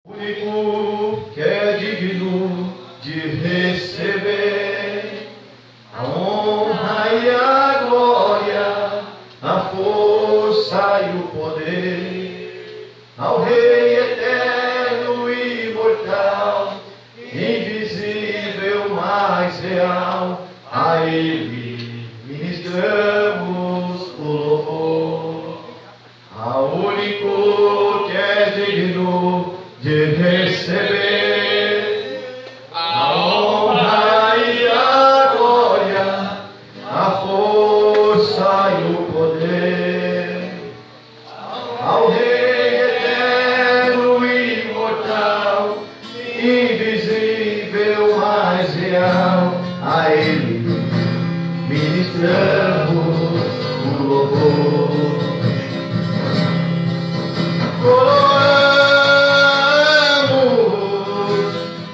único que é digno de receber a honra e a glória, a força e o poder, ao Rei eterno e imortal, invisível, mais real, a Ele ministramos o louvor, ao único que é digno de receber a honra e a glória, a força e o poder, ao Rei eterno e imortal, invisível, mais real, a Ele ministramos o louvor. Coroamos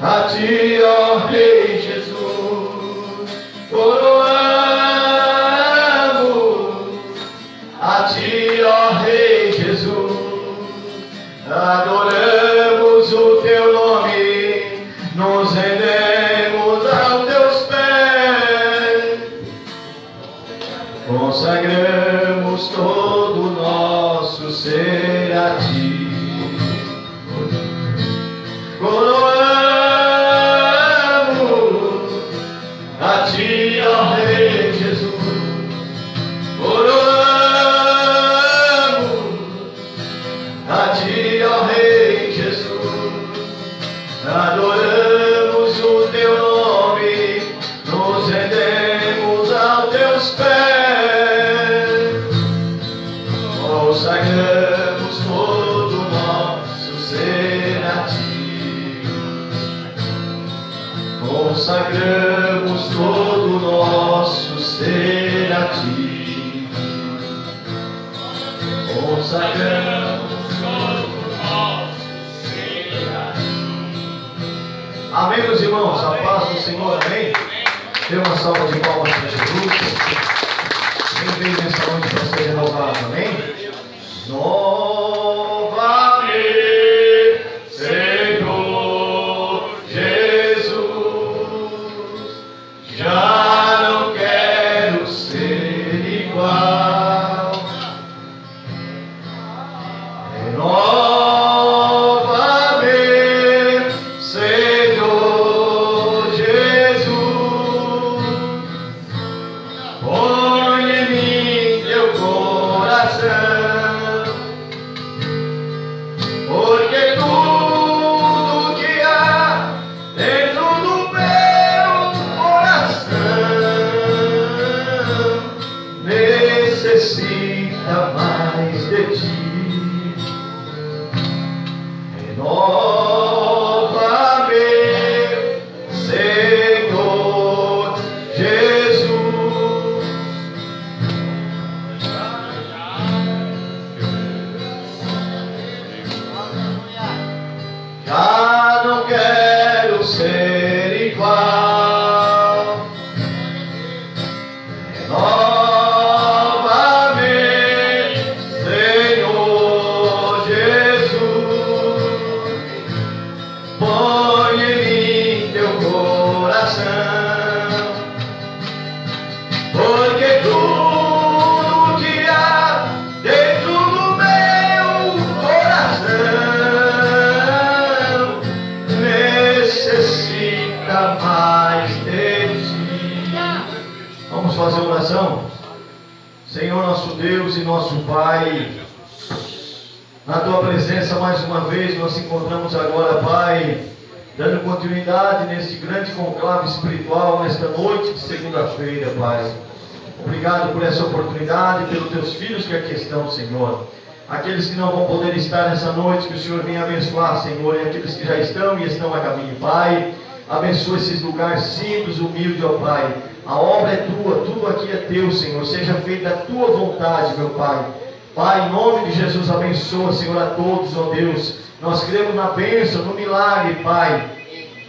a Ti, ó Rei Jesus, coroamos a Ti, ó Rei Jesus, adoramos o Teu nome, nos rendemos aos Teus pés, consagramos todo o nosso ser a Ti. Coroamos a Ti, ó Rei Jesus, coroamos a Ti, ó Rei Jesus, adoramos o Teu nome, nos rendemos aos Teus pés, consagramos todo o nosso ser a Ti. Consagramos todo o nosso ser a Ti. Consagramos todo o nosso ser a Ti. Amém, meus irmãos? A paz do Senhor, amém? Dê uma salva de palmas para Jesus. Quem veio nessa noite para ser renovado, amém? Nova-me, Senhor Jesus, já não quero ser igual. Renova-me, Senhor Jesus, põe em mim Teu coração, porque tudo que há dentro do meu coração necessita mais de Ti. Renova-me, Senhor Jesus, já não quero ser igual. Renova-me, Senhor Jesus, põe em mim Teu coração, porque tudo que há dentro do meu coração necessita mais de Ti. Vamos fazer oração? Senhor nosso Deus e nosso Pai, na Tua presença mais uma vez nós nos encontramos agora, Pai, dando continuidade neste grande conclave espiritual, nesta noite de segunda-feira, Pai. Obrigado por essa oportunidade, pelos Teus filhos que aqui estão, Senhor. Aqueles que não vão poder estar nessa noite, que o Senhor venha abençoar, Senhor, e aqueles que já estão e estão a caminho, Pai. Abençoa esses lugares simples, humildes, ó Pai. A obra é Tua, tudo aqui é Teu, Senhor. Seja feita a Tua vontade, meu Pai. Pai, em nome de Jesus, abençoa, Senhor, a todos, ó Deus. Nós cremos na bênção, no milagre, Pai,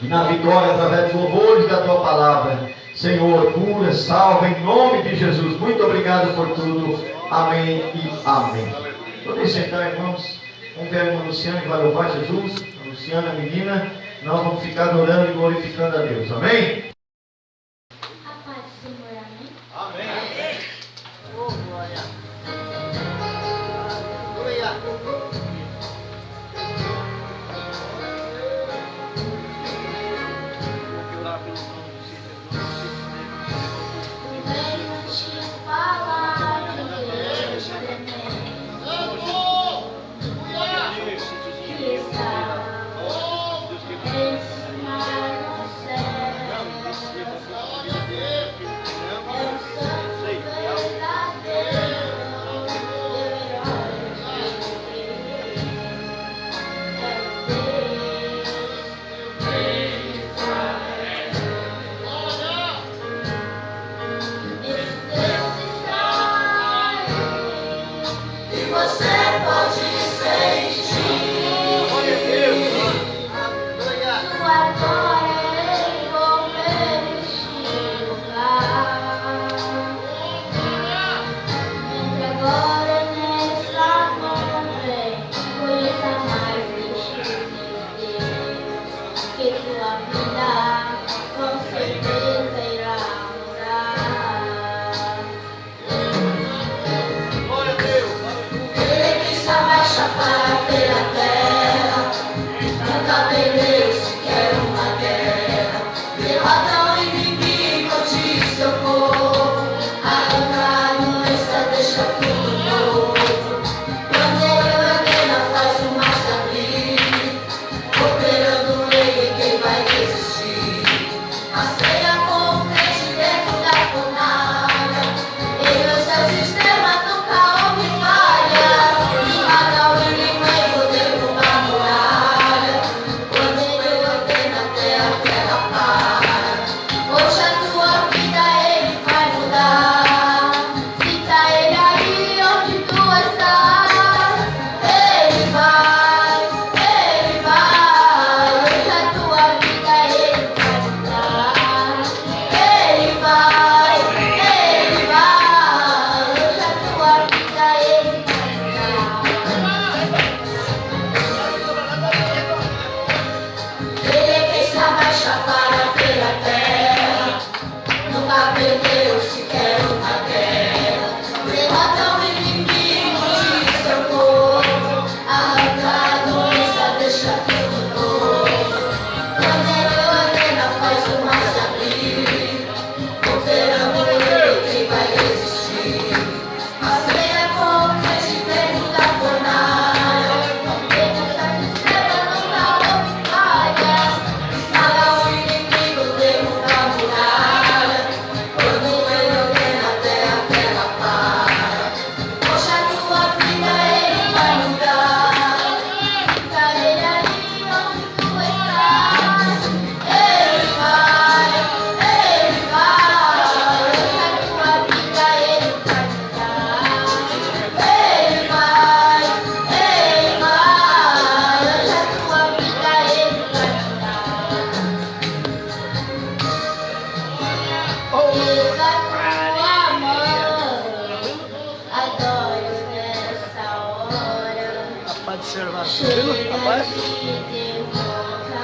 e na vitória através dos louvores da Tua palavra. Senhor, cura, salva, em nome de Jesus. Muito obrigado por tudo. Amém e amém. Podem sentar, irmãos. Vamos ver a irmã Luciana que vai louvar Jesus. Luciana, menina, nós vamos ficar adorando e glorificando a Deus. Amém? A paz do Senhor, amém? Amém. Oh, glória. Aleluia. Venho te falar de Deus tremendo que está em cima no céu. É o santo verdadeiro, herói de Deus. É o Deus de Israel. E você pode sentir sua glória envolver este lugar. Entre agora nessa nuvem, conheça mais deste Deus, que tua vida com certeza irá mudar. Ele que se abaixa para ver a terra, nunca perdeu sequer uma guerra. Derrota o inimigo de seu povo, arranca a doença, deixa tudo novo. Quando ele ordena, faz o mar se abrir, operando ele, quem vai resistir? A ceia com o crente dentro da fornalha, ele é o seu sistema, nunca houve falha. Esmaga o inimigo, derruba a muralha. Quando ele ordena, até a terra para. Hoje a tua vida ele vai mudar. Cita ele aí onde tu estás. Ele vai, ele vai. Hoje a tua vida ele vai mudar. Ele vai, ele vai. Hoje a tua vida ele vai mudar. Ele é quem se abaixa para ver a terra, nunca perdeu sequer uma guerra. Derrota o inimigo de seu povo, arranca a doença, deixa tudo novo. Quando ele ordena, faz o mar se abrir, operando ele, quem vai resistir? A ceia com o crente dentro da fornalha, ele está dizendo, nunca houve falha. Esmaga o inimigo, derruba a muralha. Quando ele ordena, até a terra para. Hoje a tua vida ele vai mudar. Fica ele ali onde tu estás. Ele vai, ele vai. Hoje a tua vida ele vai mudar. Ele vai, ele vai. Hoje a tua vida ele vai mudar. Erga tua mão, adore nessa hora. Pode ser lá. Chega Rapaz. de derrota,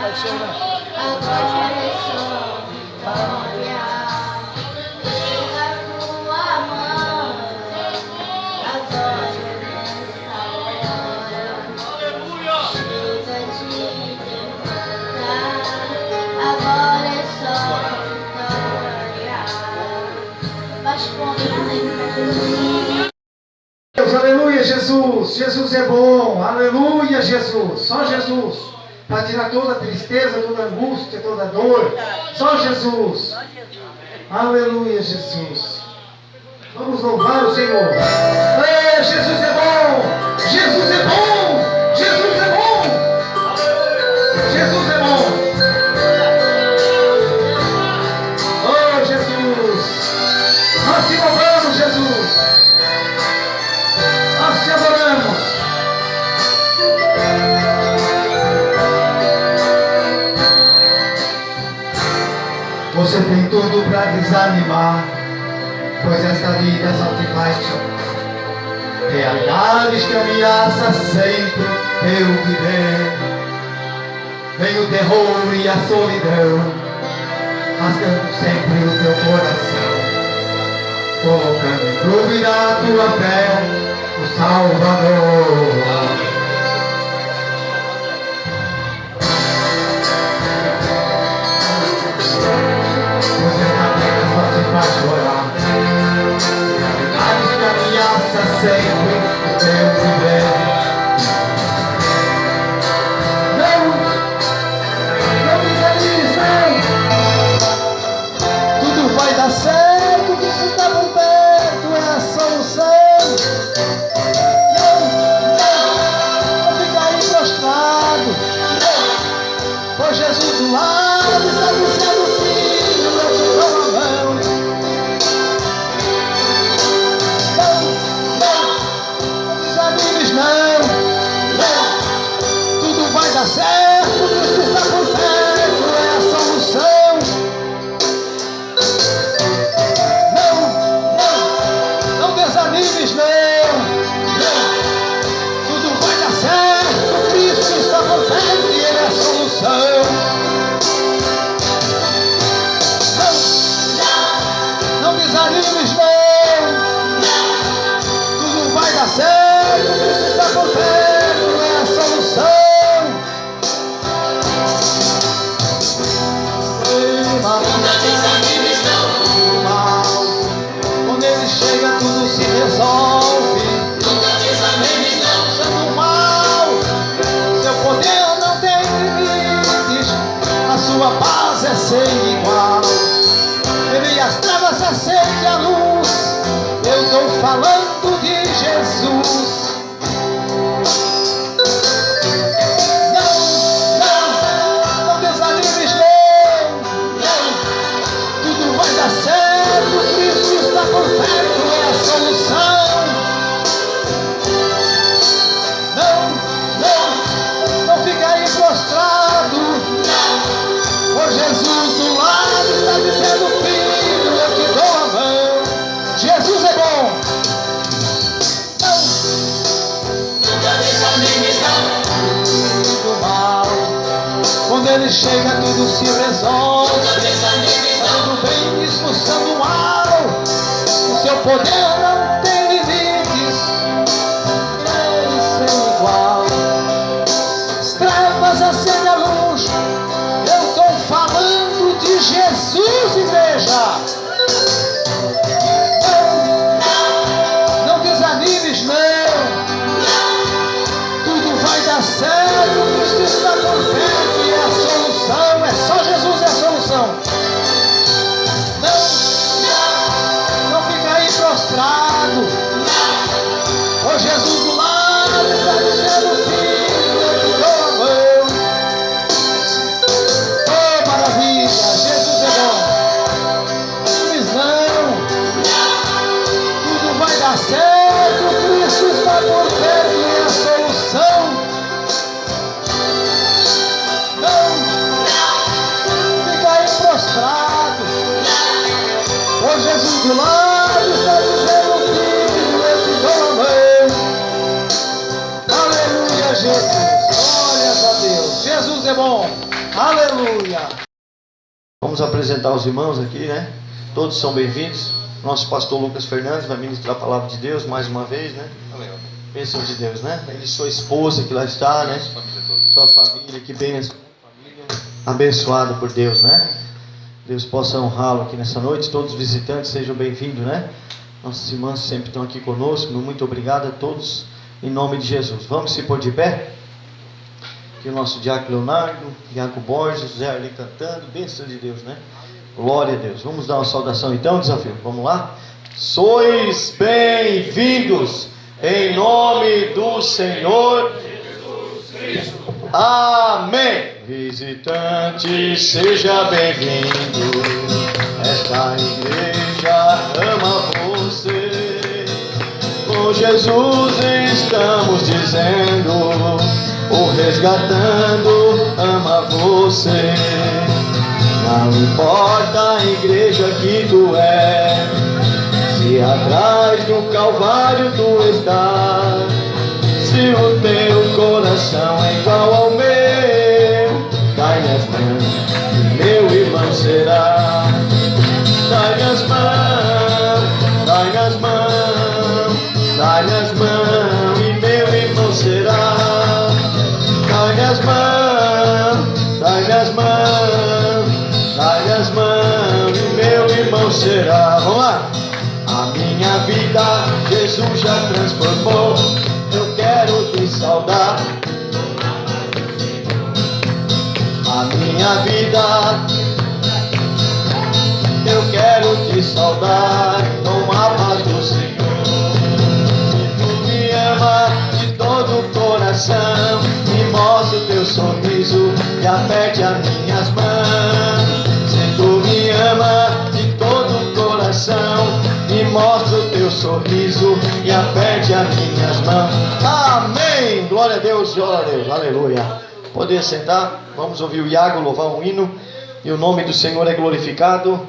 agora é só vitória. Erga tua mão, adore nessa hora. Chega de derrota, agora é só vitória. Baixe o ombro para Jesus. Deus, aleluia, Jesus. Jesus é bom. Aleluia, Jesus. Só Jesus. Para tirar toda a tristeza, toda a angústia, toda a dor. Só Jesus. Aleluia, Jesus. Vamos louvar o Senhor. É, Jesus é bom. Jesus é bom. Jesus é bom. Jesus é bom. Oh, Jesus. Nós te louvamos, Jesus. Nós te adoramos. Você tem tudo para desanimar, pois esta vida só te faz chorar. Realidades que ameaçam sempre teu viver. Vem o terror e a solidão, rasgando sempre o teu coração, colocando em dúvida a tua fé, o Salvador. Você apenas só te faz chorar, realidades que ameaça sempre o teu viver. Vai dar certo, Cristo está por perto, é a solução. Não fica aí prostrado, pois Jesus do lado está dizendo: filho, eu te dou a mão. Não desanimes não, tudo vai dar certo, Cristo está por perto, é a solução. Desanimes não, tudo vai dar certo, Cristo está por perto e Ele é a solução. Não desanimes não, tudo vai dar certo, Cristo está por perto, é a solução. Nunca desanimes não, quando Ele chega tudo se resolve. Nunca desanimes não, sendo mal, seu poder não tem limites, a sua paz é sem igual. Ele as trevas acende a luz, eu estou falando de Jesus. Não desanimes não, tudo vai dar certo, Cristo está por perto, é a solução. Não fica aí prostrado, pois Jesus do lado está dizendo: filho, eu te dou a mão. Jesus é bom. Nunca desanimes não, do mal, quando Ele chega tudo se resolve. Nunca desanimes não, do bem expulsando o mal, o seu poder não tem limites, Ele sem igual. As trevas acendem a luz, eu estou falando de Jesus, igreja. Não desanimes não, tudo vai dar certo, Cristo está por perto e é a solução, é só Jesus, é a solução. Não fica aí prostrado, pois Jesus do lado está dizendo: filho, eu te dou a mão. Oh, maravilha, Jesus é bom. Não, tudo vai dar certo, Cristo está por perto e é a solução. Não fica aí prostrado, pois Jesus do lado está dizendo: filho, eu te dou a mão. Aleluia, Jesus. Glórias a Deus. Jesus é bom. Aleluia. Vamos apresentar os irmãos aqui, né? Todos são bem-vindos. Nosso pastor Lucas Fernandes vai ministrar a palavra de Deus mais uma vez, né? Bênção de Deus, né? Ele e sua esposa que lá está, né? Sua família, que bênção. Abençoado por Deus, né? Deus possa honrá-lo aqui nessa noite. Todos os visitantes sejam bem-vindos, né? Nossas irmãs sempre estão aqui conosco. Muito obrigado a todos, em nome de Jesus. Vamos se pôr de pé? Aqui o nosso Diácono Leonardo, Diácono Borges, José ali cantando. Bênção de Deus, né? Glória a Deus. Vamos dar uma saudação então, desafio. Vamos lá? Sois bem-vindos em nome do Senhor Jesus Cristo. Amém. Visitante, seja bem-vindo. Esta igreja ama você. Com Jesus estamos dizendo, o resgatando ama você. Não importa a igreja que tu é, se atrás do Calvário tu estás, se o teu coração é igual ao meu, Jesus já transformou. Eu quero te saudar. A minha vida, eu quero te saudar com a paz do Senhor. Se tu me ama de todo o coração, me mostra o teu sorriso e aperte as minhas mãos. Se tu me ama de todo o coração, me mostra o teu sorriso e aperte as minhas mãos. Amém! Glória a Deus, glória a Deus, aleluia. Poder sentar, vamos ouvir o Iago louvar um hino e o nome do Senhor é glorificado.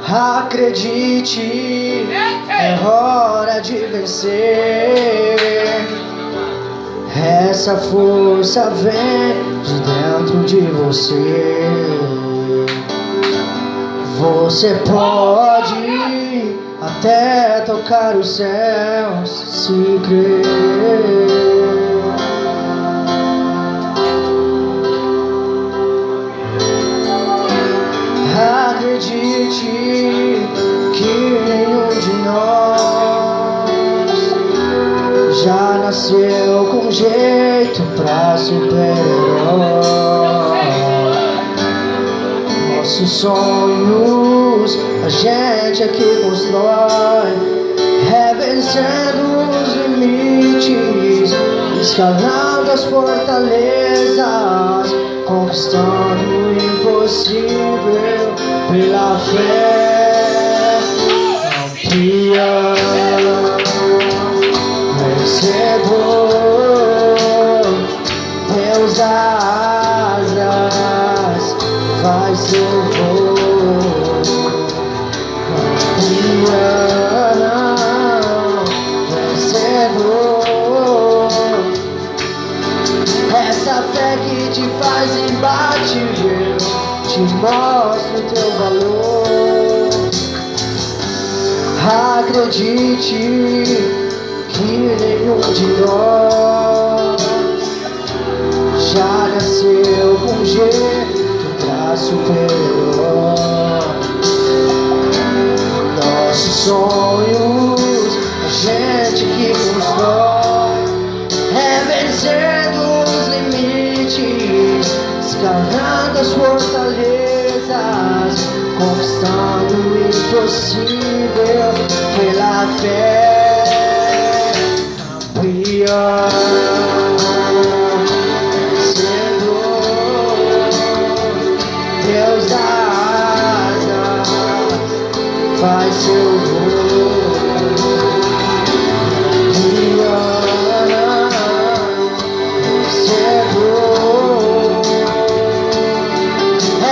Acredite, é hora de vencer. Essa força vem de dentro de você. Você pode até tocar os céus se crer. Acredite que nenhum de nós já nasceu com jeito pra super-herói. Nossos sonhos a gente aqui constrói, revencendo os limites, escalando as fortalezas, conquistando o impossível pela fé. Campeão, vencedor, Deus das asas, vai seu voo. Campeão, vencedor, essa fé que te faz imbatível, te mostra o teu valor. Acredite que nenhum de nós já nasceu com jeito pra super-herói. Nossos sonhos a gente que constrói, revencendo os limites, escalando as fortalezas, conquistando o impossível pela fé. Campeão, vencedor, Deus das asas, faz seu voo.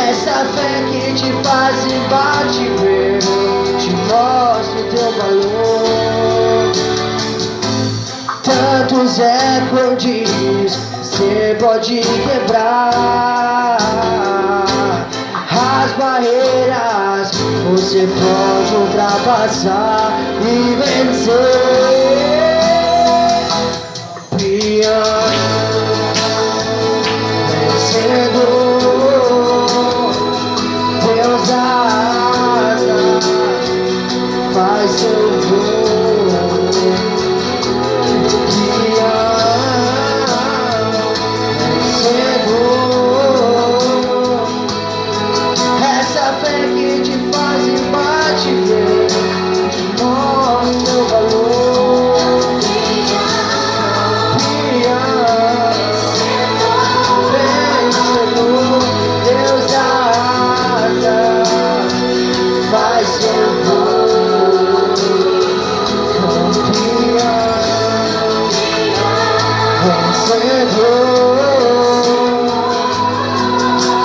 Essa fé que te faz imbatível, te mostra o teu valor. Tantos recordes você pode quebrar, as barreiras você pode ultrapassar e vencer. Campeão, vencedor, Deus asas, faz seu voo. Vencedor, essa fé que te faz imbatível, te mostra o valor. Vencedor, Deus asas, faz seu voo. Campeão, vencedor,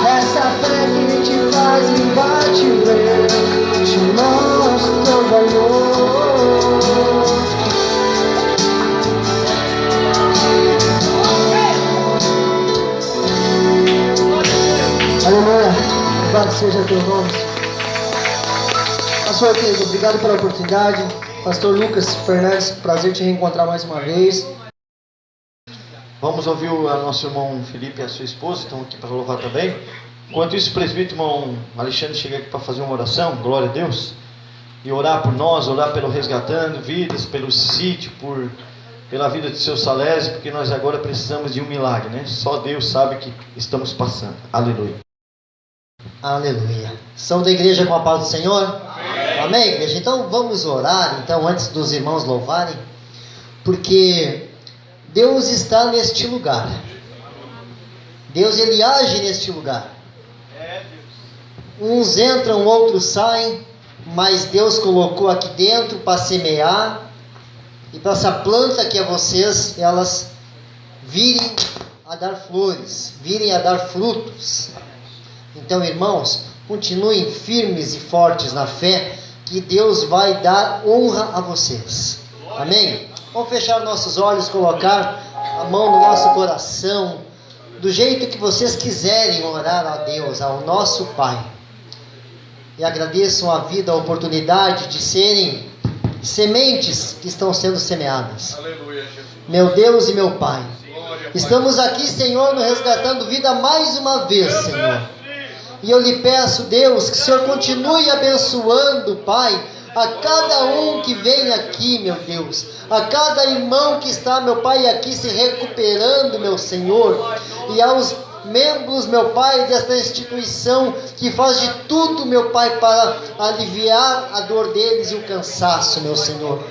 essa fé que te faz imbatível, te mostra o valor. Aleluia, louvado seja teu nome. Pastor querido, obrigado pela oportunidade. Pastor Lucas Fernandes, prazer te reencontrar mais uma vez. Vamos ouvir o nosso irmão Felipe e a sua esposa, estão aqui para louvar também. Enquanto isso, o presbítero irmão Alexandre chega aqui para fazer uma oração, glória a Deus, e orar por nós, orar pelo Resgatando Vidas, pelo sítio, pela vida do seu Salésio, porque nós agora precisamos de um milagre, né? Só Deus sabe que estamos passando. Aleluia. Aleluia. São da igreja com a paz do Senhor? Amém. Amém, igreja? Então vamos orar, então, antes dos irmãos louvarem, porque Deus está neste lugar. Deus, Ele age neste lugar. Uns entram, outros saem, mas Deus colocou aqui dentro para semear e para essa planta que é vocês, elas virem a dar flores, virem a dar frutos. Então, irmãos, continuem firmes e fortes na fé, que Deus vai dar honra a vocês. Amém? Vamos fechar nossos olhos, colocar a mão no nosso coração, do jeito que vocês quiserem orar a Deus, ao nosso Pai. E agradeçam a vida, a oportunidade de serem sementes que estão sendo semeadas. Aleluia, Jesus. Meu Deus e meu Pai, estamos aqui, Senhor, no Resgatando Vida mais uma vez, Senhor. E eu lhe peço, Deus, que o Senhor continue abençoando, Pai, a cada um que vem aqui, meu Deus, a cada irmão que está, meu Pai, aqui se recuperando, meu Senhor, e aos membros, meu Pai, desta instituição que faz de tudo, meu Pai, para aliviar a dor deles e o cansaço, meu Senhor.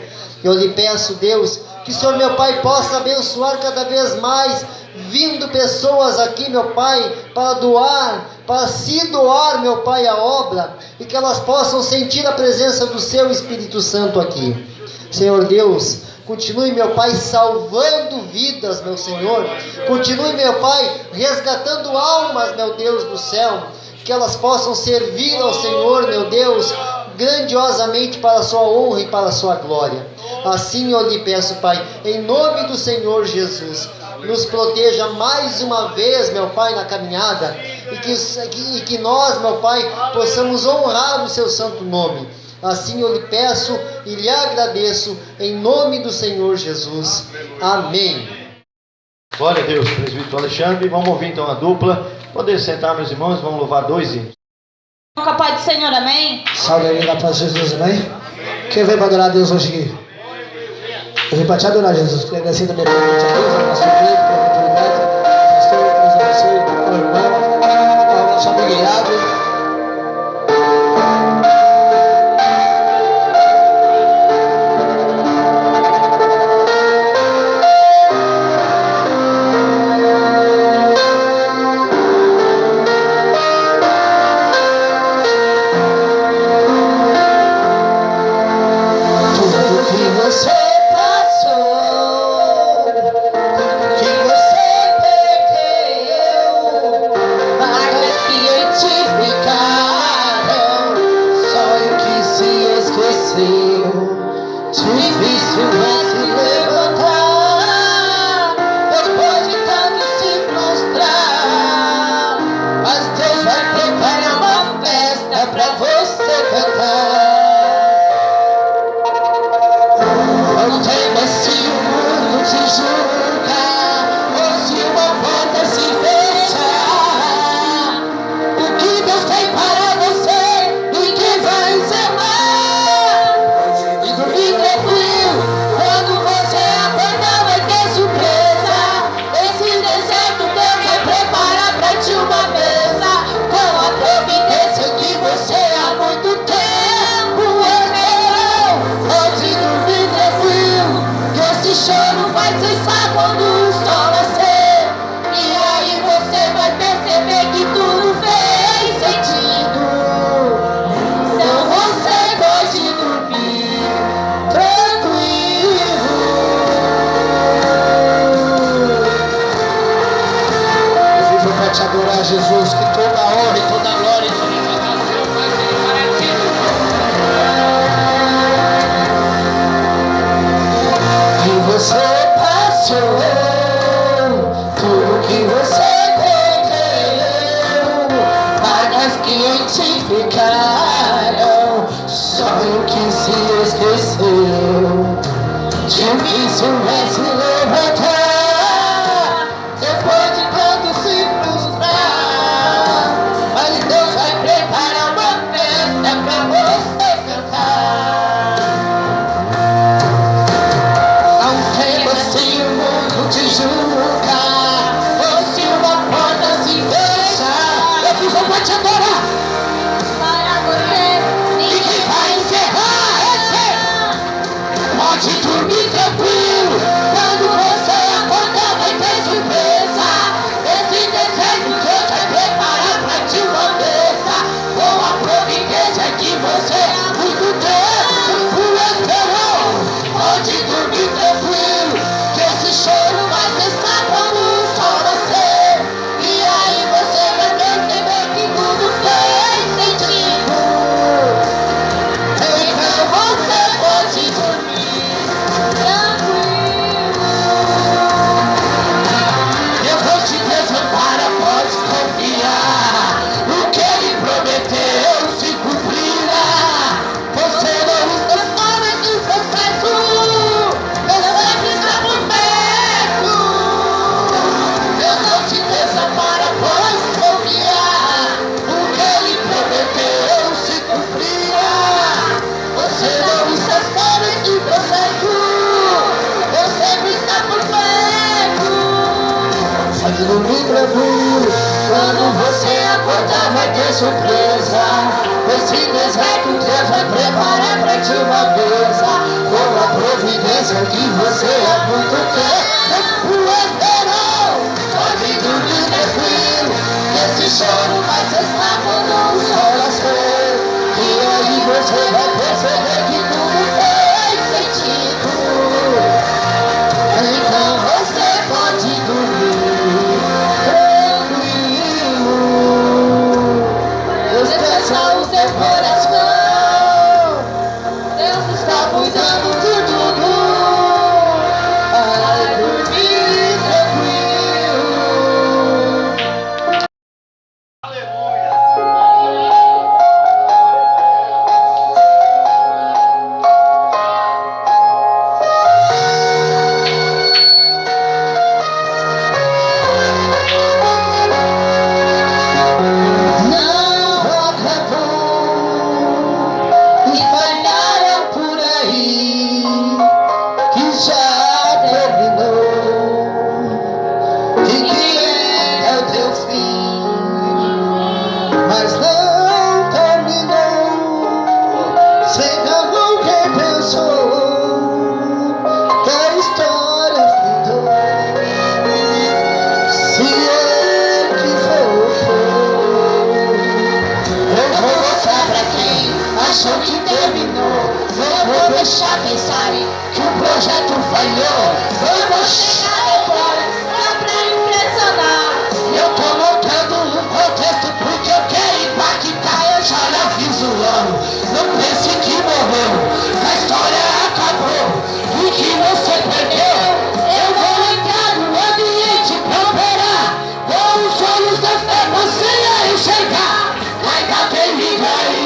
Eu lhe peço, Deus, que o Senhor, meu Pai, possa abençoar cada vez mais, vindo pessoas aqui, meu Pai, para doar, para se doar, meu Pai, a obra, e que elas possam sentir a presença do Seu Espírito Santo aqui. Senhor Deus, continue, meu Pai, salvando vidas, meu Senhor. Continue, meu Pai, resgatando almas, meu Deus do céu, que elas possam servir ao Senhor, meu Deus, grandiosamente para a sua honra e para a sua glória. Assim eu lhe peço, Pai, em nome do Senhor Jesus, nos proteja mais uma vez, meu Pai, na caminhada, e que nós, meu Pai, possamos honrar o seu santo nome. Assim eu lhe peço e lhe agradeço, em nome do Senhor Jesus. Amém. Glória a Deus, presbítero Alexandre. Vamos ouvir então a dupla. Poder sentar, meus irmãos, vamos louvar dois hinos. Com a paz do Senhor, amém? Salve aí na paz de Jesus, amém? Quem veio para adorar a Deus hoje aqui? Eu vim para te adorar, Jesus. Queria agradecer também a Deus, ao nosso Deus, pela oportunidade. Pastor, que nos abençoe, meu irmão, ao nosso amigo Iago. Jesus, que toda a honra e toda a glória e toda a exaltação vai ser para ti. E você passou tudo que você perdeu, pagas que em ti ficaram, sonho que se esqueceu. Difícil é se levantar, dormir tranquilo. Quando você acordar vai ter surpresa. Esse deserto Deus vai preparar pra ti uma mesa, com a providência que você há muito tempo esperou. Pode dormir tranquilo, esse choro vai cessar quando o sol nascer. E aí você vai perceber que tudo fez sentido. Então você pode dormir tranquilo. Descansa o teu coração, Deus está cuidando de tudo. Vai dormir tranquilo. Achou que terminou, não vou deixar pensarem que o projeto falhou. Eu vou chegar depois, só pra impressionar. Eu tô montando um contexto porque eu quero impactar. Eu já lhe aviso logo, não pense que morreu, a história acabou e que você perdeu. Eu vou entrar no ambiente pra operar, com os olhos da fé você a enxergar. Ainda tem vida aí.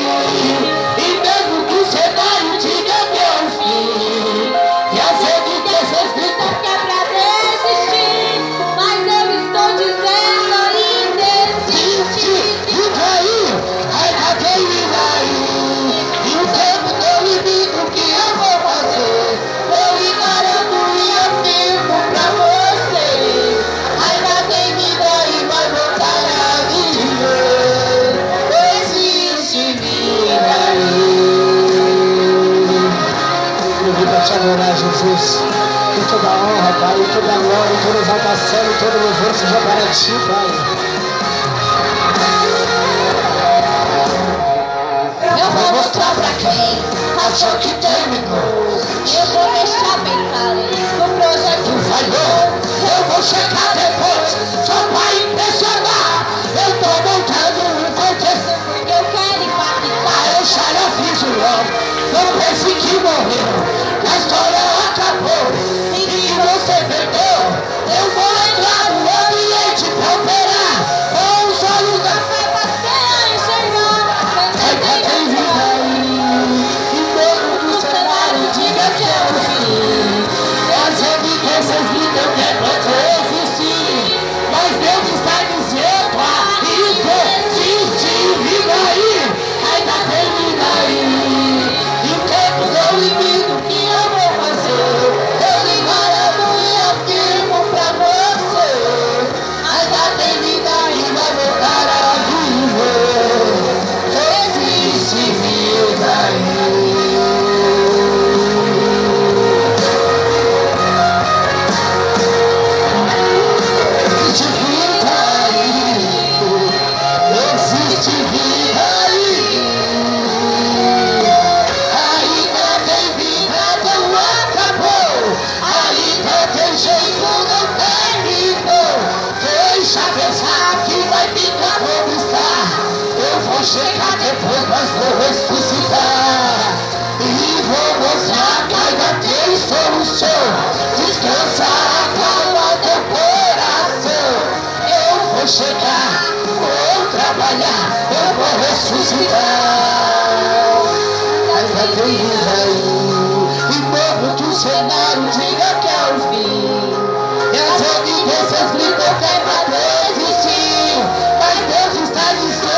Adorar Jesus, que toda honra, Pai, toda glória, toda exaltação e todo louvor seja para Ti, Pai. Eu vou mostrar pra quem achou que terminou. Eu vou deixar pensarem que o projeto falhou. Eu vou chegar depois, só pra impressionar. Eu tô montando um contexto porque eu quero impactar. Eu já lhe aviso logo, não pense que morreu. A história acabou e que você perdeu. Eu vou entrar no ambiente pra operar, com os olhos da fé você a enxergar. Ainda tem vida aí, e mesmo do cenário diga que é o fim. As evidências ligam que é pra existir, mas Deus está dizendo ainda existe vida aí. Ainda tem vida aí, e o tempo não limita. Chegar depois, mas vou ressuscitar e vou mostrar que ainda tem solução. Descansa, acalma teu coração. Eu vou chegar, vou trabalhar, eu vou ressuscitar. Ainda tem vida aí, e novo do cenário diga que é o fim. E as evidências gritam que é pra desistir, mas Deus está dizendo.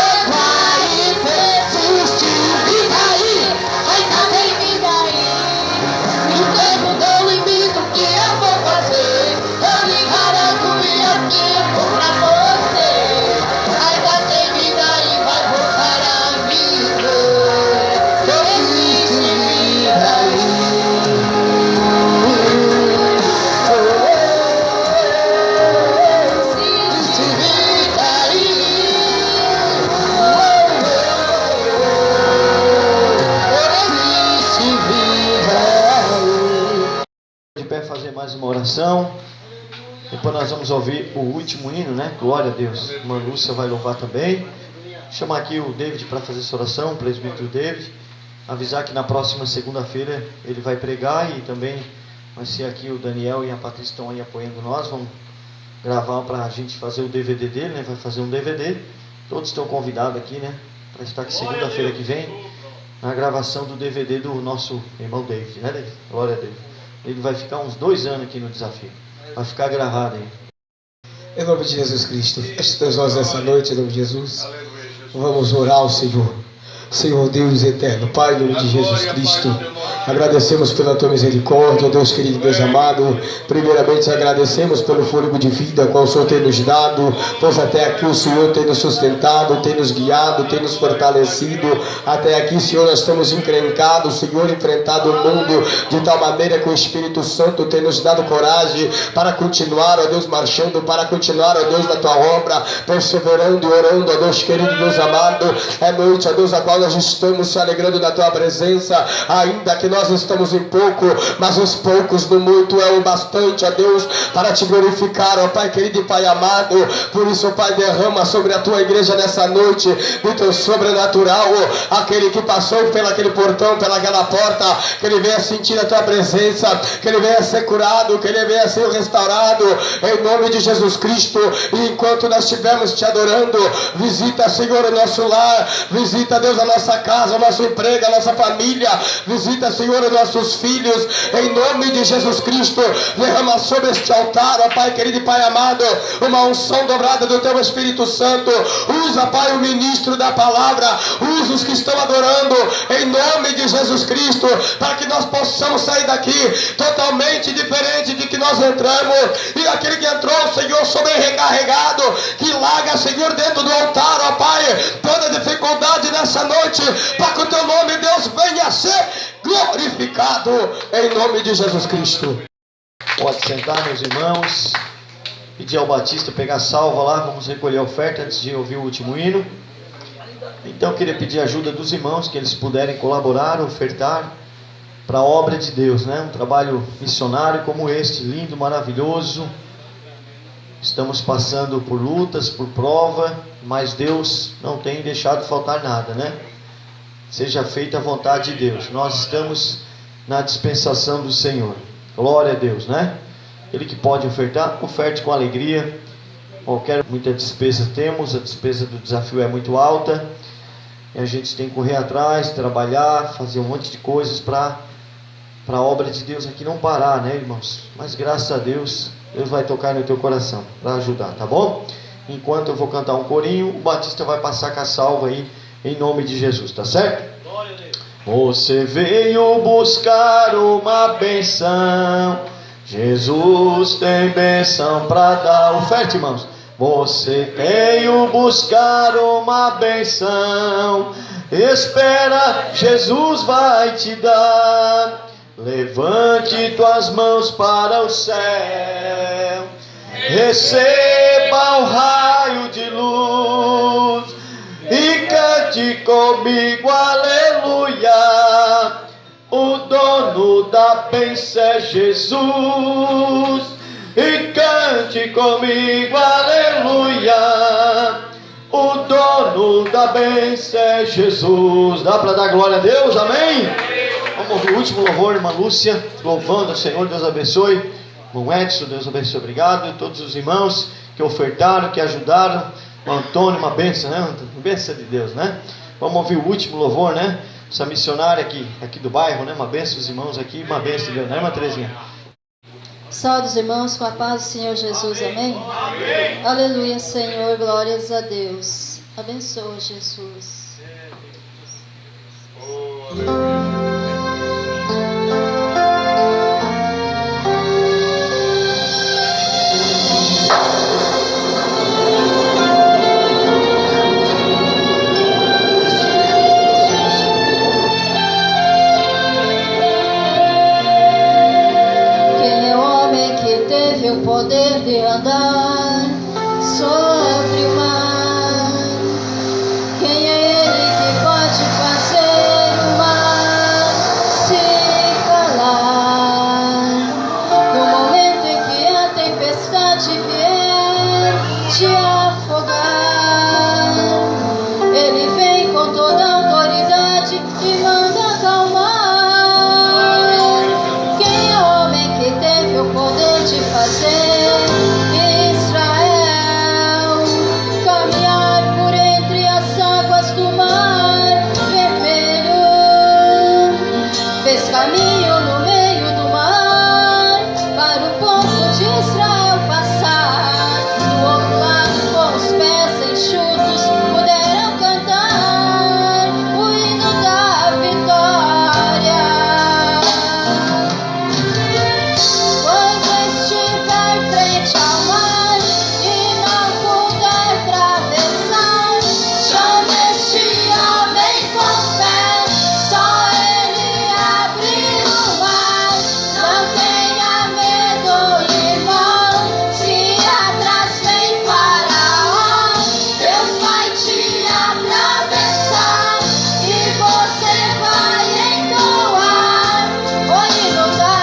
Tempo não limita o que eu vou fazer. Eu lhe garanto e afirmo mais uma oração. Depois nós vamos ouvir o último hino, né? Glória a Deus. A irmã Lúcia vai louvar também. Vou chamar aqui o David para fazer essa oração, o presbítero David. Avisar que na próxima segunda-feira ele vai pregar e também vai ser aqui o Daniel e a Patrícia estão aí apoiando nós. Vamos gravar para a gente fazer o DVD dele, né? Vai fazer um DVD. Todos estão convidados aqui, né? Para estar aqui segunda-feira que vem na gravação do DVD do nosso irmão David, né, David? Glória a Deus. Ele vai ficar uns 2 anos aqui no desafio. Vai ficar gravado aí. Em nome de Jesus Cristo, feche teus olhos nessa noite, em nome de Jesus. Vamos orar ao Senhor. Senhor Deus eterno, Pai, em nome de Jesus Cristo, agradecemos pela tua misericórdia, Deus querido, Deus amado. Primeiramente agradecemos pelo fôlego de vida qual o Senhor tem nos dado, pois até aqui o Senhor tem nos sustentado, tem nos guiado, tem nos fortalecido. Até aqui, Senhor, nós estamos encrencados, Senhor, enfrentado o mundo de tal maneira que o Espírito Santo tem nos dado coragem para continuar, ó Deus, marchando, para continuar, ó Deus, na tua obra, perseverando e orando, ó Deus querido, Deus amado. É noite, ó Deus, a qual nós estamos se alegrando na tua presença, ainda que nós estamos em pouco, mas os poucos no muito é o bastante, ó Deus, para te glorificar, ó Pai querido e Pai amado. Por isso, ó Pai, derrama sobre a tua igreja nessa noite do teu sobrenatural, aquele que passou pelaquele portão, pelaquela porta, que ele venha sentir a tua presença, que ele venha ser curado, que ele venha ser restaurado, em nome de Jesus Cristo. E enquanto nós estivermos te adorando, visita, Senhor, o nosso lar, visita, Deus, a nossa casa, o nosso emprego, a nossa família, visita, Senhor, os nossos filhos, em nome de Jesus Cristo. Derrama sobre este altar, ó Pai querido e Pai amado, uma unção dobrada do teu Espírito Santo. Usa, Pai, o ministro da palavra, usa os que estão adorando, em nome de Jesus Cristo, para que nós possamos sair daqui totalmente diferente de que nós entramos. E aquele que entrou, Senhor, sobrecarregado, que larga, Senhor, dentro do altar, ó Pai, toda dificuldade nessa noite, para que o teu nome, Deus, venha a ser glorificado, em nome de Jesus Cristo. Pode sentar, meus irmãos. Pedir ao Batista pegar a salva lá. Vamos recolher a oferta antes de ouvir o último hino. Então eu queria pedir a ajuda dos irmãos, que eles puderem colaborar, ofertar para a obra de Deus, né? Um trabalho missionário como este, lindo, maravilhoso. Estamos passando por lutas, por prova, mas Deus não tem deixado faltar nada, né? Seja feita a vontade de Deus. Nós estamos na dispensação do Senhor. Glória a Deus, né? Ele que pode ofertar, oferte com alegria. Muita despesa temos, a despesa do desafio é muito alta. E a gente tem que correr atrás, trabalhar, fazer um monte de coisas para a obra de Deus aqui não parar, né, irmãos? Mas graças a Deus, Deus vai tocar no teu coração para ajudar, tá bom? Enquanto eu vou cantar um corinho, o Batista vai passar com a salva aí, em nome de Jesus, tá certo? Você veio buscar uma benção, Jesus tem benção para dar. Oferte, irmãos. Você veio buscar uma benção, espera, Jesus vai te dar. Levante tuas mãos para o céu, receba o raio de luz e cante comigo, aleluia. O dono da bênção é Jesus. E cante comigo, aleluia. O dono da bênção é Jesus. Dá para dar glória a Deus, amém? Vamos ouvir o último louvor, irmã Lúcia, louvando ao Senhor. Deus abençoe. Irmão Edson, Deus abençoe, obrigado. E todos os irmãos que ofertaram, que ajudaram. O Antônio, uma bênção, né? Uma bênção de Deus, né? Vamos ouvir o último louvor, né? Essa missionária aqui do bairro, né? Uma bênção dos irmãos aqui, uma bênção de Deus, né, irmã Terezinha? Saúde os irmãos com a paz do Senhor Jesus, amém? Amém. Aleluia, Senhor, glórias a Deus. Abençoa, Jesus. Oh, aleluia. O poder de andar sobre o mar. Quem é ele que pode fazer o mar? te afogar. Ele vem com toda a autoridade e manda acalmar. Quem é o homem que teve o poder de fazer Israel caminhar por entre as águas do mar vermelho? Fez caminho no meio do mar para o povo de Israel passar. Do outro lado, com os pés enxutos, puderam cantar o hino da vitória. Quando estiver frente ao mar e não puder atravessar, chame este homem com fé, só ele abre o mar. Não tenha medo, irmão, se atrás vem Faraó, Deus vai te atravessar e você vai entoar o hino da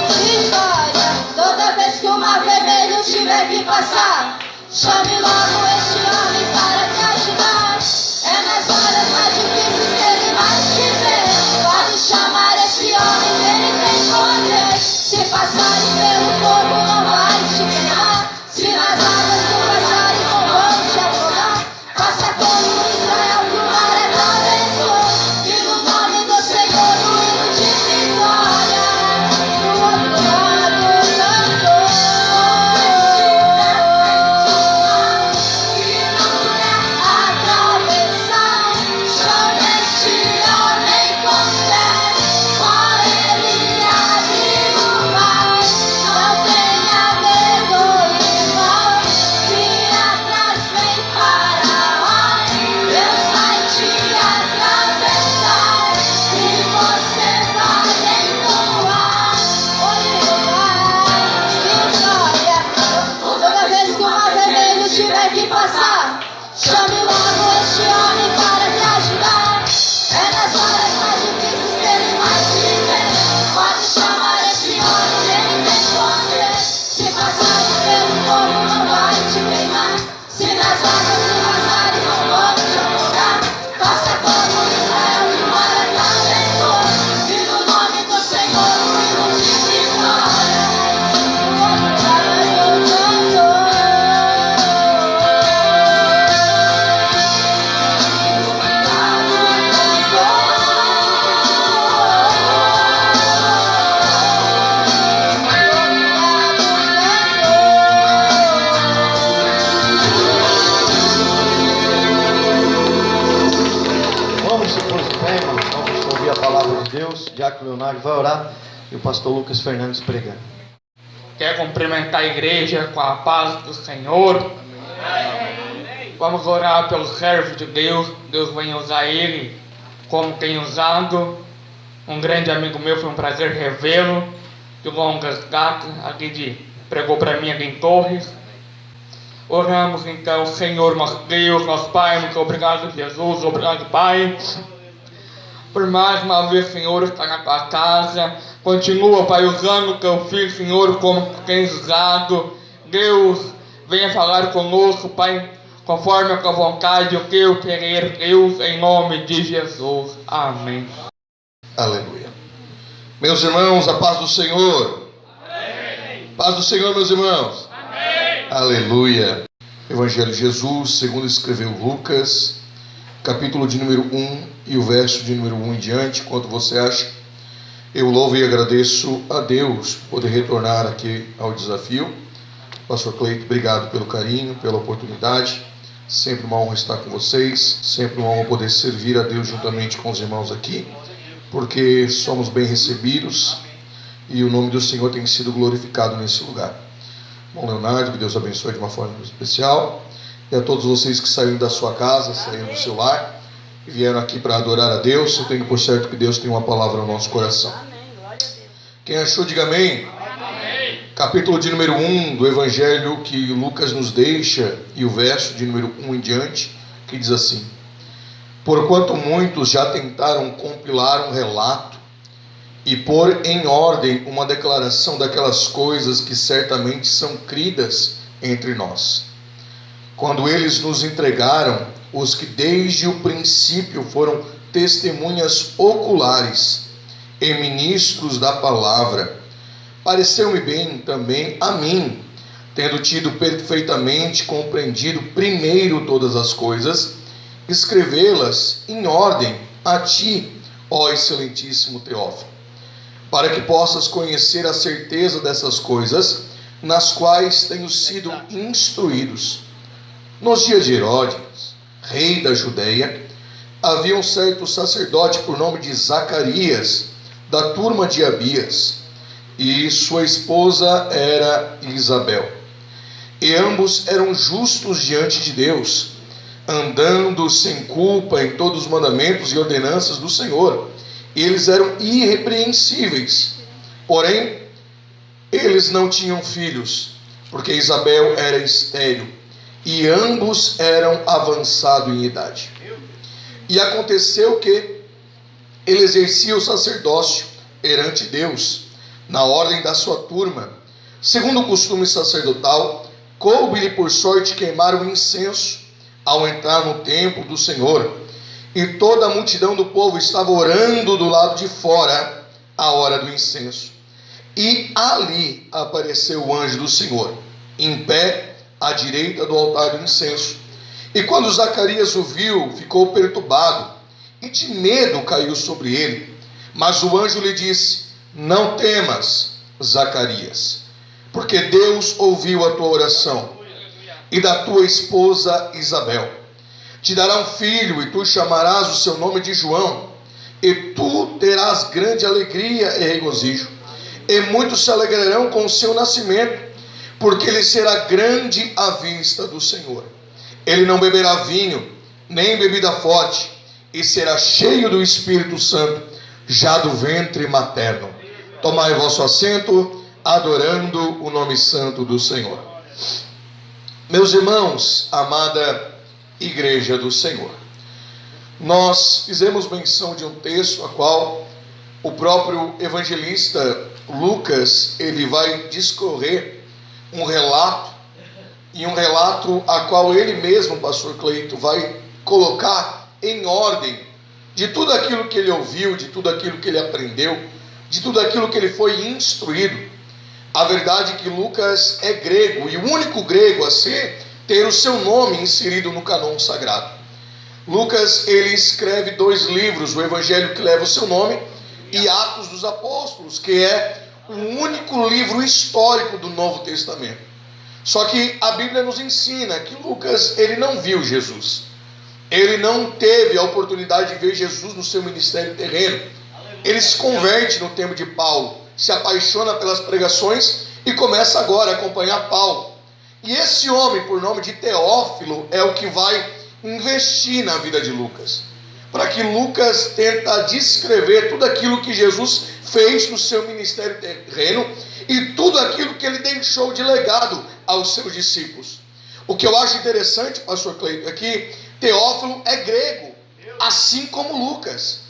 vitória. Toda vez que o mar vermelho tiver que passar, chame logo este homem para te ajudar. É nas horas mais difíceis que ele vai te ver. Pode chamar esse homem que ele tem poder. Se passares pelo fogo não vai te queimar, se nas águas tu passares não vão te afogar. Faça como Israel que o mar é atravessou, e no nome do Senhor o hino de vitória. Do outro lado cantou. E não puder atravessar, chame este homem com fé, só ele abre o mar. Não tenha medo, irmão, se atrás vem Faraó, Deus vai te atravessar e você vai entoar o hino da vitória. Toda vez que o mar vermelho tiver que passar, chame logo este homem para te ajudar. É nas horas mais difíceis que ele vai te ver. Pode chamar esse homem que ele tem poder. Se passares pelo fogo não vai te queimar, se nas águas tu passares não vão te afogar. Faça como Israel que o mar atravessou, e no nome do Senhor o hino de vitória. Do outro lado cantou. Vamos se pôr de pé, irmãos. Vamos ouvir a palavra de Deus. Diácono Leonardo vai orar e o pastor Lucas Fernandes pregando. Quero cumprimentar a igreja com a paz do Senhor. Vamos orar pelo servo de Deus. Deus vai usar ele como tem usado. Um grande amigo meu, foi um prazer revê-lo, de longas datas, pregou para mim aqui em Torres. Oramos então, Senhor, nosso Deus, nosso Pai, muito obrigado, Jesus, obrigado, Pai, por mais uma vez, Senhor, estar na tua casa. Continua, Pai, usando o teu filho, Senhor, como tens usado. Deus, venha falar conosco, Pai, conforme a tua vontade, o teu querer, Deus, em nome de Jesus. Amém. Aleluia. Meus irmãos, a paz do Senhor. Amém. Paz do Senhor, meus irmãos. Amém. Aleluia. Evangelho de Jesus, segundo escreveu Lucas, capítulo de número 1 e o verso de número 1 em diante. Quanto você acha? Eu louvo e agradeço a Deus por poder retornar aqui ao desafio. Pastor Cleito, obrigado pelo carinho, pela oportunidade. Sempre uma honra estar com vocês, sempre uma honra poder servir a Deus juntamente com os irmãos aqui, porque somos bem recebidos e o nome do Senhor tem sido glorificado nesse lugar. Bom, Leonardo, que Deus abençoe de uma forma especial, e a todos vocês que saíram da sua casa, saíram do seu lar e vieram aqui para adorar a Deus. Eu tenho por certo que Deus tem uma palavra no nosso coração. Quem achou, diga amém. Capítulo de número 1 do Evangelho que Lucas nos deixa, e o verso de número 1 em diante, que diz assim: porquanto muitos já tentaram compilar um relato e pôr em ordem uma declaração daquelas coisas que certamente são cridas entre nós. quando eles nos entregaram os que desde o princípio foram testemunhas oculares e ministros da palavra. Pareceu-me bem também a mim, tendo tido perfeitamente compreendido primeiro todas as coisas, escrevê-las em ordem a ti, ó excelentíssimo Teófilo, para que possas conhecer a certeza dessas coisas, nas quais tenho sido instruídos. Nos dias de Herodes, rei da Judeia, havia um certo sacerdote por nome de Zacarias, da turma de Abias, e sua esposa era Isabel. E ambos eram justos diante de Deus, andando sem culpa em todos os mandamentos e ordenanças do Senhor. E eles eram irrepreensíveis. Porém, eles não tinham filhos, porque Isabel era estéril, e ambos eram avançados em idade. E aconteceu que ele exercia o sacerdócio perante Deus, na ordem da sua turma, segundo o costume sacerdotal. Coube-lhe por sorte queimar o incenso ao entrar no templo do Senhor, e toda a multidão do povo estava orando do lado de fora à hora do incenso. E ali apareceu o anjo do Senhor, em pé à direita do altar do incenso. E quando Zacarias o viu, ficou perturbado, e de medo caiu sobre ele. Mas o anjo lhe disse: não temas, Zacarias, porque Deus ouviu a tua oração, e da tua esposa Isabel te dará um filho, e tu chamarás o seu nome de João, e tu terás grande alegria e regozijo, e muitos se alegrarão com o seu nascimento, porque ele será grande à vista do Senhor. Ele não beberá vinho, nem bebida forte, e será cheio do Espírito Santo, já do ventre materno. Tomai vosso assento, adorando o nome santo do Senhor. Meus irmãos, amada Igreja do Senhor, nós fizemos menção de um texto a qual o próprio evangelista Lucas, ele vai discorrer um relato, e um relato a qual ele mesmo, pastor Cleito, vai colocar em ordem de tudo aquilo que ele ouviu, de tudo aquilo que ele aprendeu, de tudo aquilo que ele foi instruído. A verdade é que Lucas é grego, e o único grego a ter o seu nome inserido no cânon sagrado. Lucas, ele escreve 2 livros, o Evangelho que leva o seu nome, e Atos dos Apóstolos, que é o único livro histórico do Novo Testamento. Só que a Bíblia nos ensina que Lucas, ele não viu Jesus. Ele não teve a oportunidade de ver Jesus no seu ministério terreno. Ele se converte no tempo de Paulo, se apaixona pelas pregações e começa agora a acompanhar Paulo. E esse homem, por nome de Teófilo, é o que vai investir na vida de Lucas, para que Lucas tenta descrever tudo aquilo que Jesus fez no seu ministério terreno e tudo aquilo que ele deixou de legado aos seus discípulos. O que eu acho interessante, pastor Cleito, é que Teófilo é grego, assim como Lucas.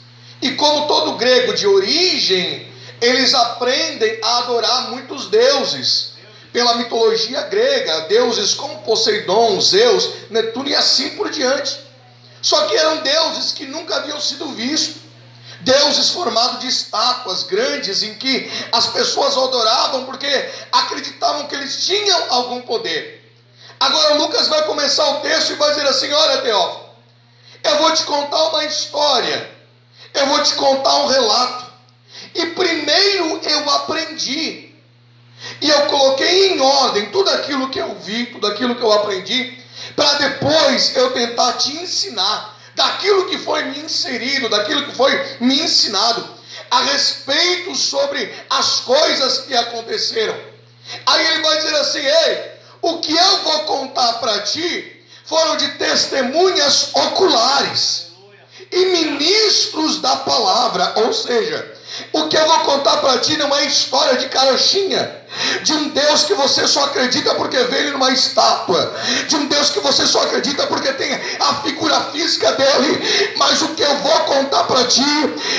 E como todo grego de origem, eles aprendem a adorar muitos deuses. Pela mitologia grega, deuses como Poseidon, Zeus, Netuno e assim por diante. Só que eram deuses que nunca haviam sido vistos. Deuses formados de estátuas grandes em que as pessoas adoravam porque acreditavam que eles tinham algum poder. Agora Lucas vai começar o texto e vai dizer assim: olha, Teófilo, eu vou te contar uma história, eu vou te contar um relato. E primeiro eu aprendi, e eu coloquei em ordem tudo aquilo que eu vi, tudo aquilo que eu aprendi, para depois eu tentar te ensinar daquilo que foi me inserido, daquilo que foi me ensinado a respeito sobre as coisas que aconteceram. Aí ele vai dizer assim: ei, o que eu vou contar para ti foram de testemunhas oculares e ministros da palavra. Ou seja, o que eu vou contar para ti não é história de carochinha, de um Deus que você só acredita porque vê ele numa estátua, de um Deus que você só acredita porque tem a figura física dele. Mas o que eu vou contar para ti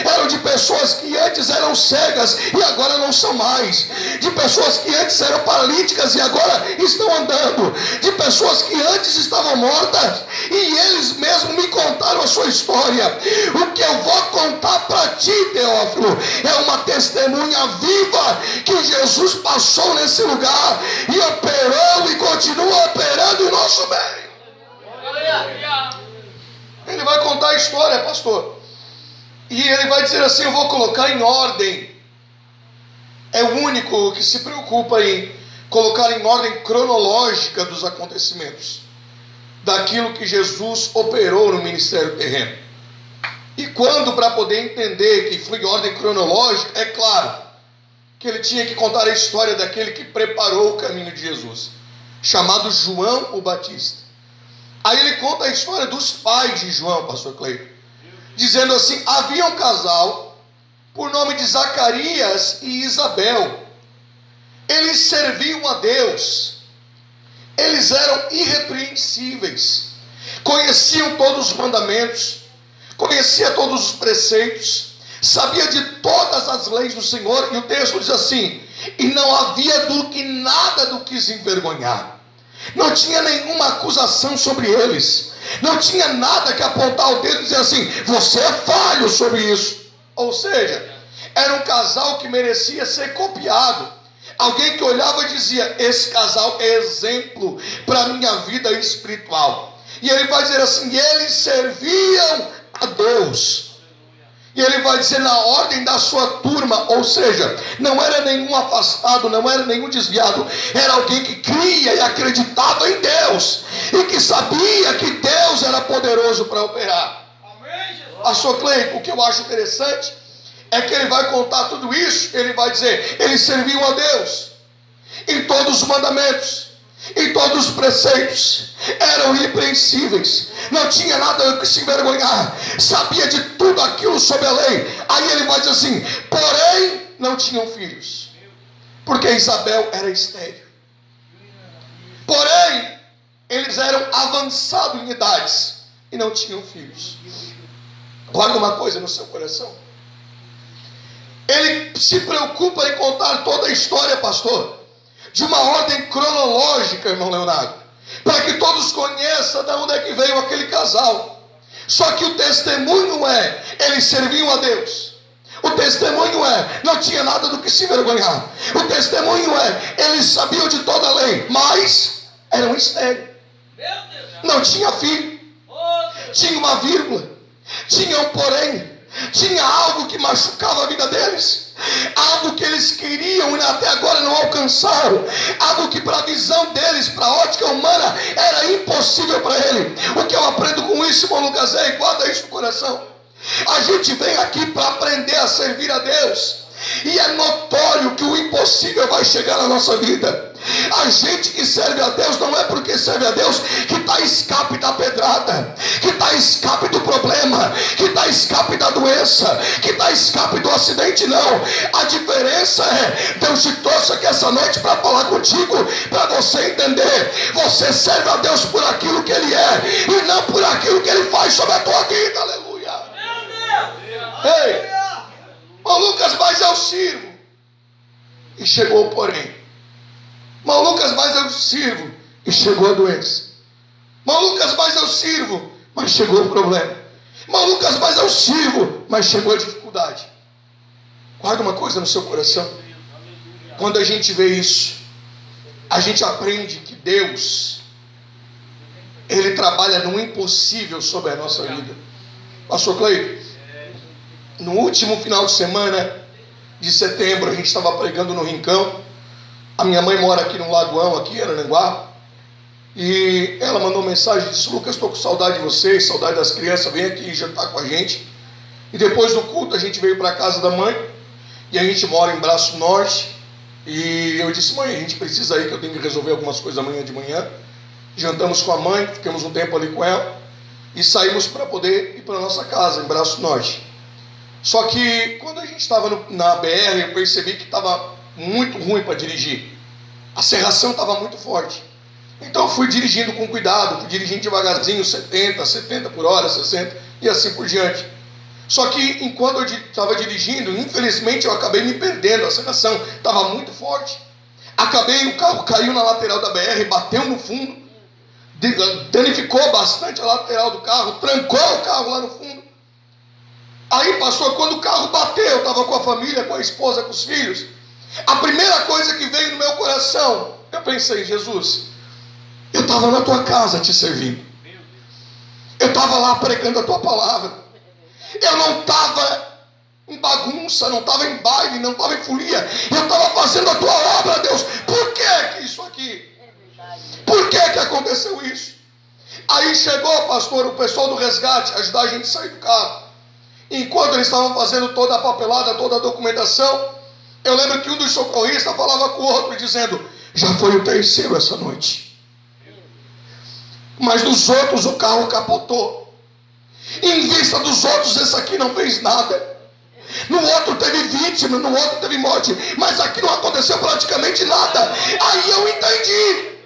eram de pessoas que antes eram cegas e agora não são mais, de pessoas que antes eram paralíticas e agora estão andando, de pessoas que antes estavam mortas e eles mesmos me contaram a sua história. O que eu vou contar para ti, Teófilo, é uma testemunha viva que Jesus passou nesse lugar e operou e continua operando em nosso meio. Ele vai contar a história, pastor, e ele vai dizer assim: eu vou colocar em ordem. É o único que se preocupa em colocar em ordem cronológica dos acontecimentos, daquilo que Jesus operou no ministério terreno. E quando, para poder entender que foi em ordem cronológica, é claro que ele tinha que contar a história daquele que preparou o caminho de Jesus, chamado João o Batista. Aí ele conta a história dos pais de João, pastor Cleiton, dizendo assim: havia um casal por nome de Zacarias e Isabel. Eles serviam a Deus, eles eram irrepreensíveis, conheciam todos os mandamentos, conhecia todos os preceitos, sabia de todas as leis do Senhor. E o texto diz assim: e não havia nada do que se envergonhar. Não tinha nenhuma acusação sobre eles, não tinha nada que apontar o dedo e dizer assim: você é falho sobre isso. Ou seja, era um casal que merecia ser copiado, alguém que olhava e dizia: esse casal é exemplo para a minha vida espiritual. E ele vai dizer assim: eles serviam a Deus. E ele vai dizer na ordem da sua turma, ou seja, não era nenhum afastado, não era nenhum desviado, era alguém que cria e acreditava em Deus, e que sabia que Deus era poderoso para operar. Pastor Cleiton, o que eu acho interessante é que ele vai contar tudo isso. Ele vai dizer: eles serviam a Deus em todos os mandamentos, em todos os preceitos, eram irrepreensíveis, não tinha nada que se envergonhar, sabia de tudo aquilo sobre a lei. Aí ele vai dizer assim: porém não tinham filhos, porque Isabel era estéril. Porém eles eram avançados em idades e não tinham filhos. Guarda uma coisa no seu coração: ele se preocupa em contar toda a história, pastor, de uma ordem cronológica, irmão Leonardo, para que todos conheçam de onde é que veio aquele casal. Só que o testemunho é: eles serviam a Deus. O testemunho é: não tinha nada do que se envergonhar. O testemunho é: eles sabiam de toda a lei, mas eram estéreis, não tinha filho. Tinha uma vírgula, tinha um porém, tinha algo que machucava a vida deles, algo que eles queriam e até agora não alcançaram, algo que para a visão deles, para a ótica humana, era impossível para ele. O que eu aprendo com isso, irmão Lucas, é, e guarda isso no coração: a gente vem aqui para aprender a servir a Deus, e é notório que o impossível vai chegar na nossa vida. A gente que serve a Deus não é porque serve a Deus que está escape da pedrada, que está escape do problema, que está escape da doença, que está escape do acidente, não. A diferença é: Deus te trouxe aqui essa noite para falar contigo, para você entender. Você serve a Deus por aquilo que Ele é e não por aquilo que Ele faz sobre a tua vida. Aleluia. Ei, irmão Lucas, mas eu sirvo. E chegou o porém. Irmão Lucas, mas eu sirvo, e chegou a doença. Irmão Lucas, mas eu sirvo, mas chegou o problema. Irmão Lucas, mas eu sirvo, mas chegou a dificuldade. Guarda uma coisa no seu coração: quando a gente vê isso, a gente aprende que Deus, Ele trabalha no impossível sobre a nossa vida. Pastor Cleiton, no último final de semana de setembro, a gente estava pregando no Rincão. A minha mãe mora aqui no Lagoão, aqui em Araranguá, e ela mandou mensagem e disse: Lucas, estou com saudade de vocês, saudade das crianças, vem aqui jantar com a gente. E depois do culto a gente veio para a casa da mãe, e a gente mora em Braço Norte, e eu disse: mãe, a gente precisa ir, que eu tenho que resolver algumas coisas amanhã de manhã. Jantamos com a mãe, ficamos um tempo ali com ela, e saímos para poder ir para a nossa casa em Braço Norte. Só que quando a gente estava na BR, eu percebi que estava muito ruim para dirigir. A serração estava muito forte. Então eu fui dirigindo com cuidado, fui dirigindo devagarzinho, 70 por hora, 60 e assim por diante. Só que enquanto eu estava dirigindo, infelizmente eu acabei me perdendo, a serração estava muito forte. O carro caiu na lateral da BR, bateu no fundo, danificou bastante a lateral do carro, trancou o carro lá no fundo. Aí, pastor, quando o carro bateu, eu estava com a família, com a esposa, com os filhos. A primeira coisa que veio no meu coração, eu pensei: Jesus, eu estava na tua casa te servindo. Eu estava lá pregando a tua palavra. Eu não estava em bagunça, não estava em baile, não estava em folia. Eu estava fazendo a tua obra, Deus. Por que isso aqui? Por que aconteceu isso? Aí chegou, pastor, o pessoal do resgate ajudar a gente a sair do carro. Enquanto eles estavam fazendo toda a papelada, toda a documentação, eu lembro que um dos socorristas falava com o outro dizendo: já foi o terceiro essa noite. Mas dos outros o carro capotou. Em vista dos outros, esse aqui não fez nada. No outro teve vítima, no outro teve morte, mas aqui não aconteceu praticamente nada. Aí eu entendi.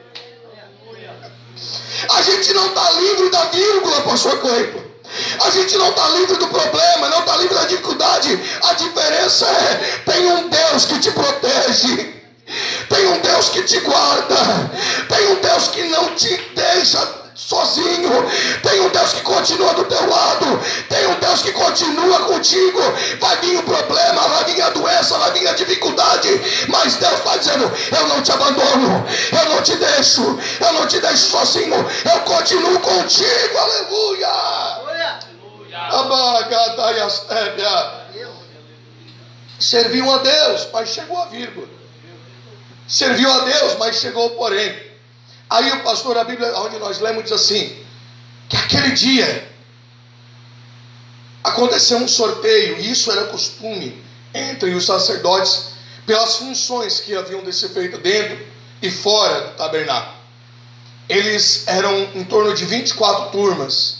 A gente não está livre da vírgula, pastor Cleiton. A gente não está livre do problema, não está livre da dificuldade. A diferença é: tem um Deus que te protege, tem um Deus que te guarda, tem um Deus que não te deixa sozinho, tem um Deus que continua do teu lado, tem um Deus que continua contigo. Vai vir o problema, vai vir a doença, vai vir a dificuldade, mas Deus está dizendo: eu não te abandono, eu não te deixo sozinho, eu continuo contigo. Aleluia. Serviu a Deus, mas chegou a vírgula. Serviu a Deus, mas chegou o porém. Aí o pastor, a Bíblia onde nós lemos, diz assim: que aquele dia aconteceu um sorteio, e isso era costume entre os sacerdotes, pelas funções que haviam de ser feitas dentro e fora do tabernáculo. Eles eram em torno de 24 turmas,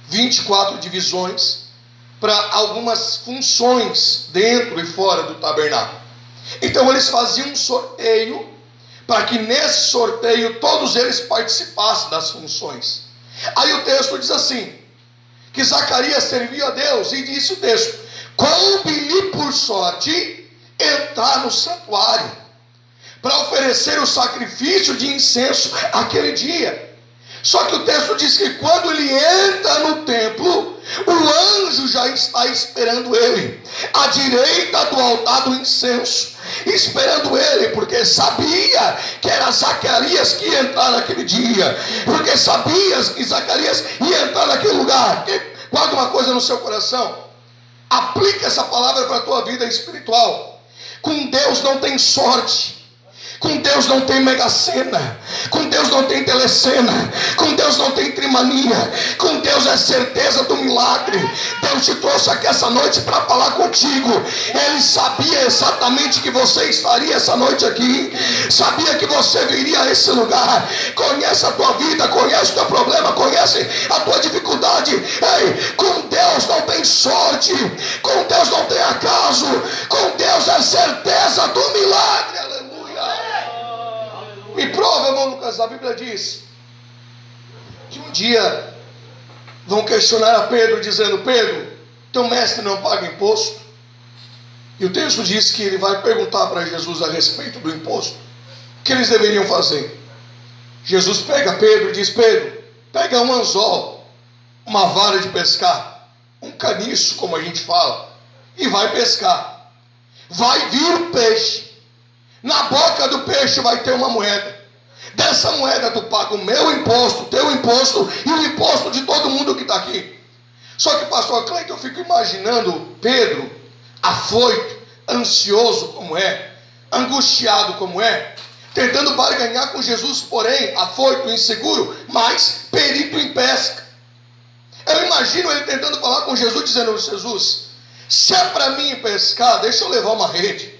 24 divisões, para algumas funções dentro e fora do tabernáculo. Então eles faziam um sorteio, para que nesse sorteio todos eles participassem das funções. Aí o texto diz assim, que Zacarias serviu a Deus, e disse o texto: coube-lhe por sorte entrar no santuário, para oferecer o sacrifício de incenso aquele dia. Só que o texto diz que quando ele entra no templo, o anjo já está esperando ele, à direita do altar do incenso, esperando ele, porque sabia que era Zacarias que ia entrar naquele dia, porque sabia que Zacarias ia entrar naquele lugar. Guarda uma coisa no seu coração, aplica essa palavra para a tua vida espiritual. Com Deus não tem sorte, com Deus não tem mega sena, com Deus não tem telecena, com Deus não tem trimania, com Deus é certeza do milagre. Deus te trouxe aqui essa noite para falar contigo. Ele sabia exatamente que você estaria essa noite aqui, sabia que você viria a esse lugar. Conhece a tua vida, conhece o teu problema, conhece a tua dificuldade. Ei, com Deus não tem sorte, com Deus não tem acaso, com Deus é certeza do milagre. Me prova, irmão Lucas, a Bíblia diz que um dia vão questionar a Pedro, dizendo: Pedro, teu mestre não paga imposto? E o texto diz que ele vai perguntar para Jesus a respeito do imposto, o que eles deveriam fazer. Jesus pega Pedro e diz: Pedro, pega um anzol, uma vara de pescar, um caniço, como a gente fala, e vai pescar. Vai vir o peixe. Na boca do peixe vai ter uma moeda. Dessa moeda tu paga o meu imposto, o teu imposto e o imposto de todo mundo que está aqui. Só que, pastor Cleiton, eu fico imaginando Pedro, afoito, ansioso como é, angustiado como é, tentando barganhar com Jesus, porém afoito, inseguro, mas perito em pesca. Eu imagino ele tentando falar com Jesus, dizendo: Jesus, se é para mim pescar, deixa eu levar uma rede,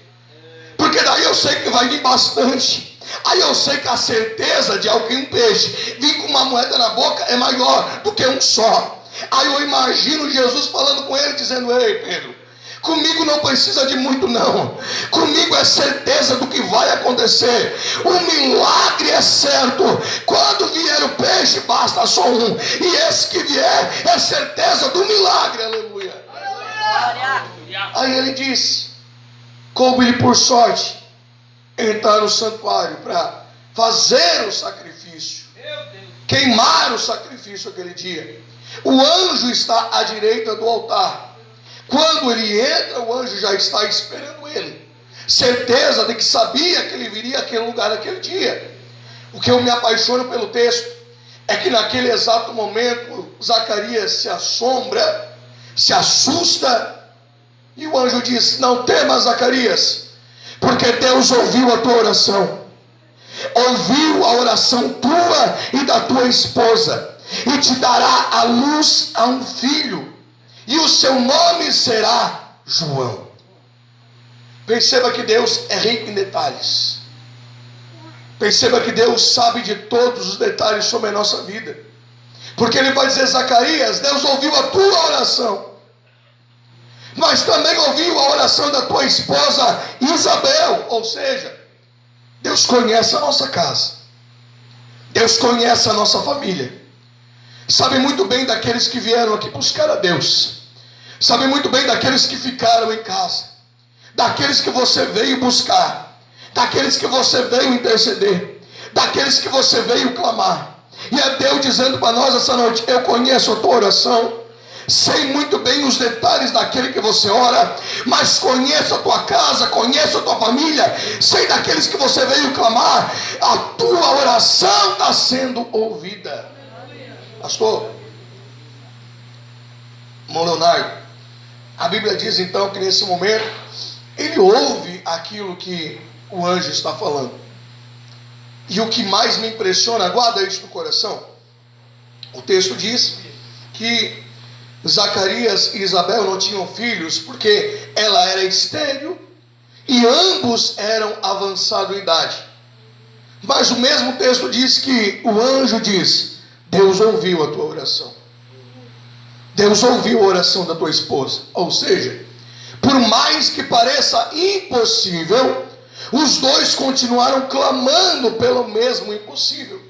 porque daí eu sei que vai vir bastante. Aí eu sei que a certeza de alguém, um peixe, vir com uma moeda na boca é maior do que um só. Aí eu imagino Jesus falando com ele, dizendo: ei Pedro, Comigo não precisa de muito não. Comigo é certeza do que vai acontecer. O milagre é certo. Quando vier o peixe, basta só um. E esse que vier é certeza do milagre. Aleluia. Aí ele disse: coube-lhe por sorte entrar no santuário para fazer o sacrifício, queimar o sacrifício aquele dia. O anjo está à direita do altar. Quando ele entra, o anjo já está esperando ele. Certeza de que sabia que ele viria àquele lugar naquele dia. O que eu me apaixono pelo texto é que naquele exato momento Zacarias se assombra, se assusta, e o anjo diz: não temas, Zacarias, porque Deus ouviu a tua oração, ouviu a oração tua e da tua esposa, e te dará à luz a um filho, e o seu nome será João. Perceba que Deus é rico em detalhes. Perceba que Deus sabe de todos os detalhes sobre a nossa vida. Porque Ele vai dizer: Zacarias, Deus ouviu a tua oração, mas também ouviu a oração da tua esposa Isabel. Ou seja, Deus conhece a nossa casa, Deus conhece a nossa família, sabe muito bem daqueles que vieram aqui buscar a Deus, sabe muito bem daqueles que ficaram em casa, daqueles que você veio buscar, daqueles que você veio interceder, daqueles que você veio clamar. E é Deus dizendo para nós essa noite: eu conheço a tua oração, sei muito bem os detalhes daquele que você ora, mas conheço a tua casa, conheço a tua família, sei daqueles que você veio clamar. A tua oração está sendo ouvida. Pastor, irmão Leonardo, a Bíblia diz então que nesse momento ele ouve aquilo que o anjo está falando. E o que mais me impressiona, guarda isso no coração, o texto diz que Zacarias e Isabel não tinham filhos porque ela era estéril e ambos eram avançados em idade. Mas o mesmo texto diz que o anjo diz: Deus ouviu a tua oração, Deus ouviu a oração da tua esposa. Ou seja, por mais que pareça impossível, os dois continuaram clamando pelo mesmo impossível.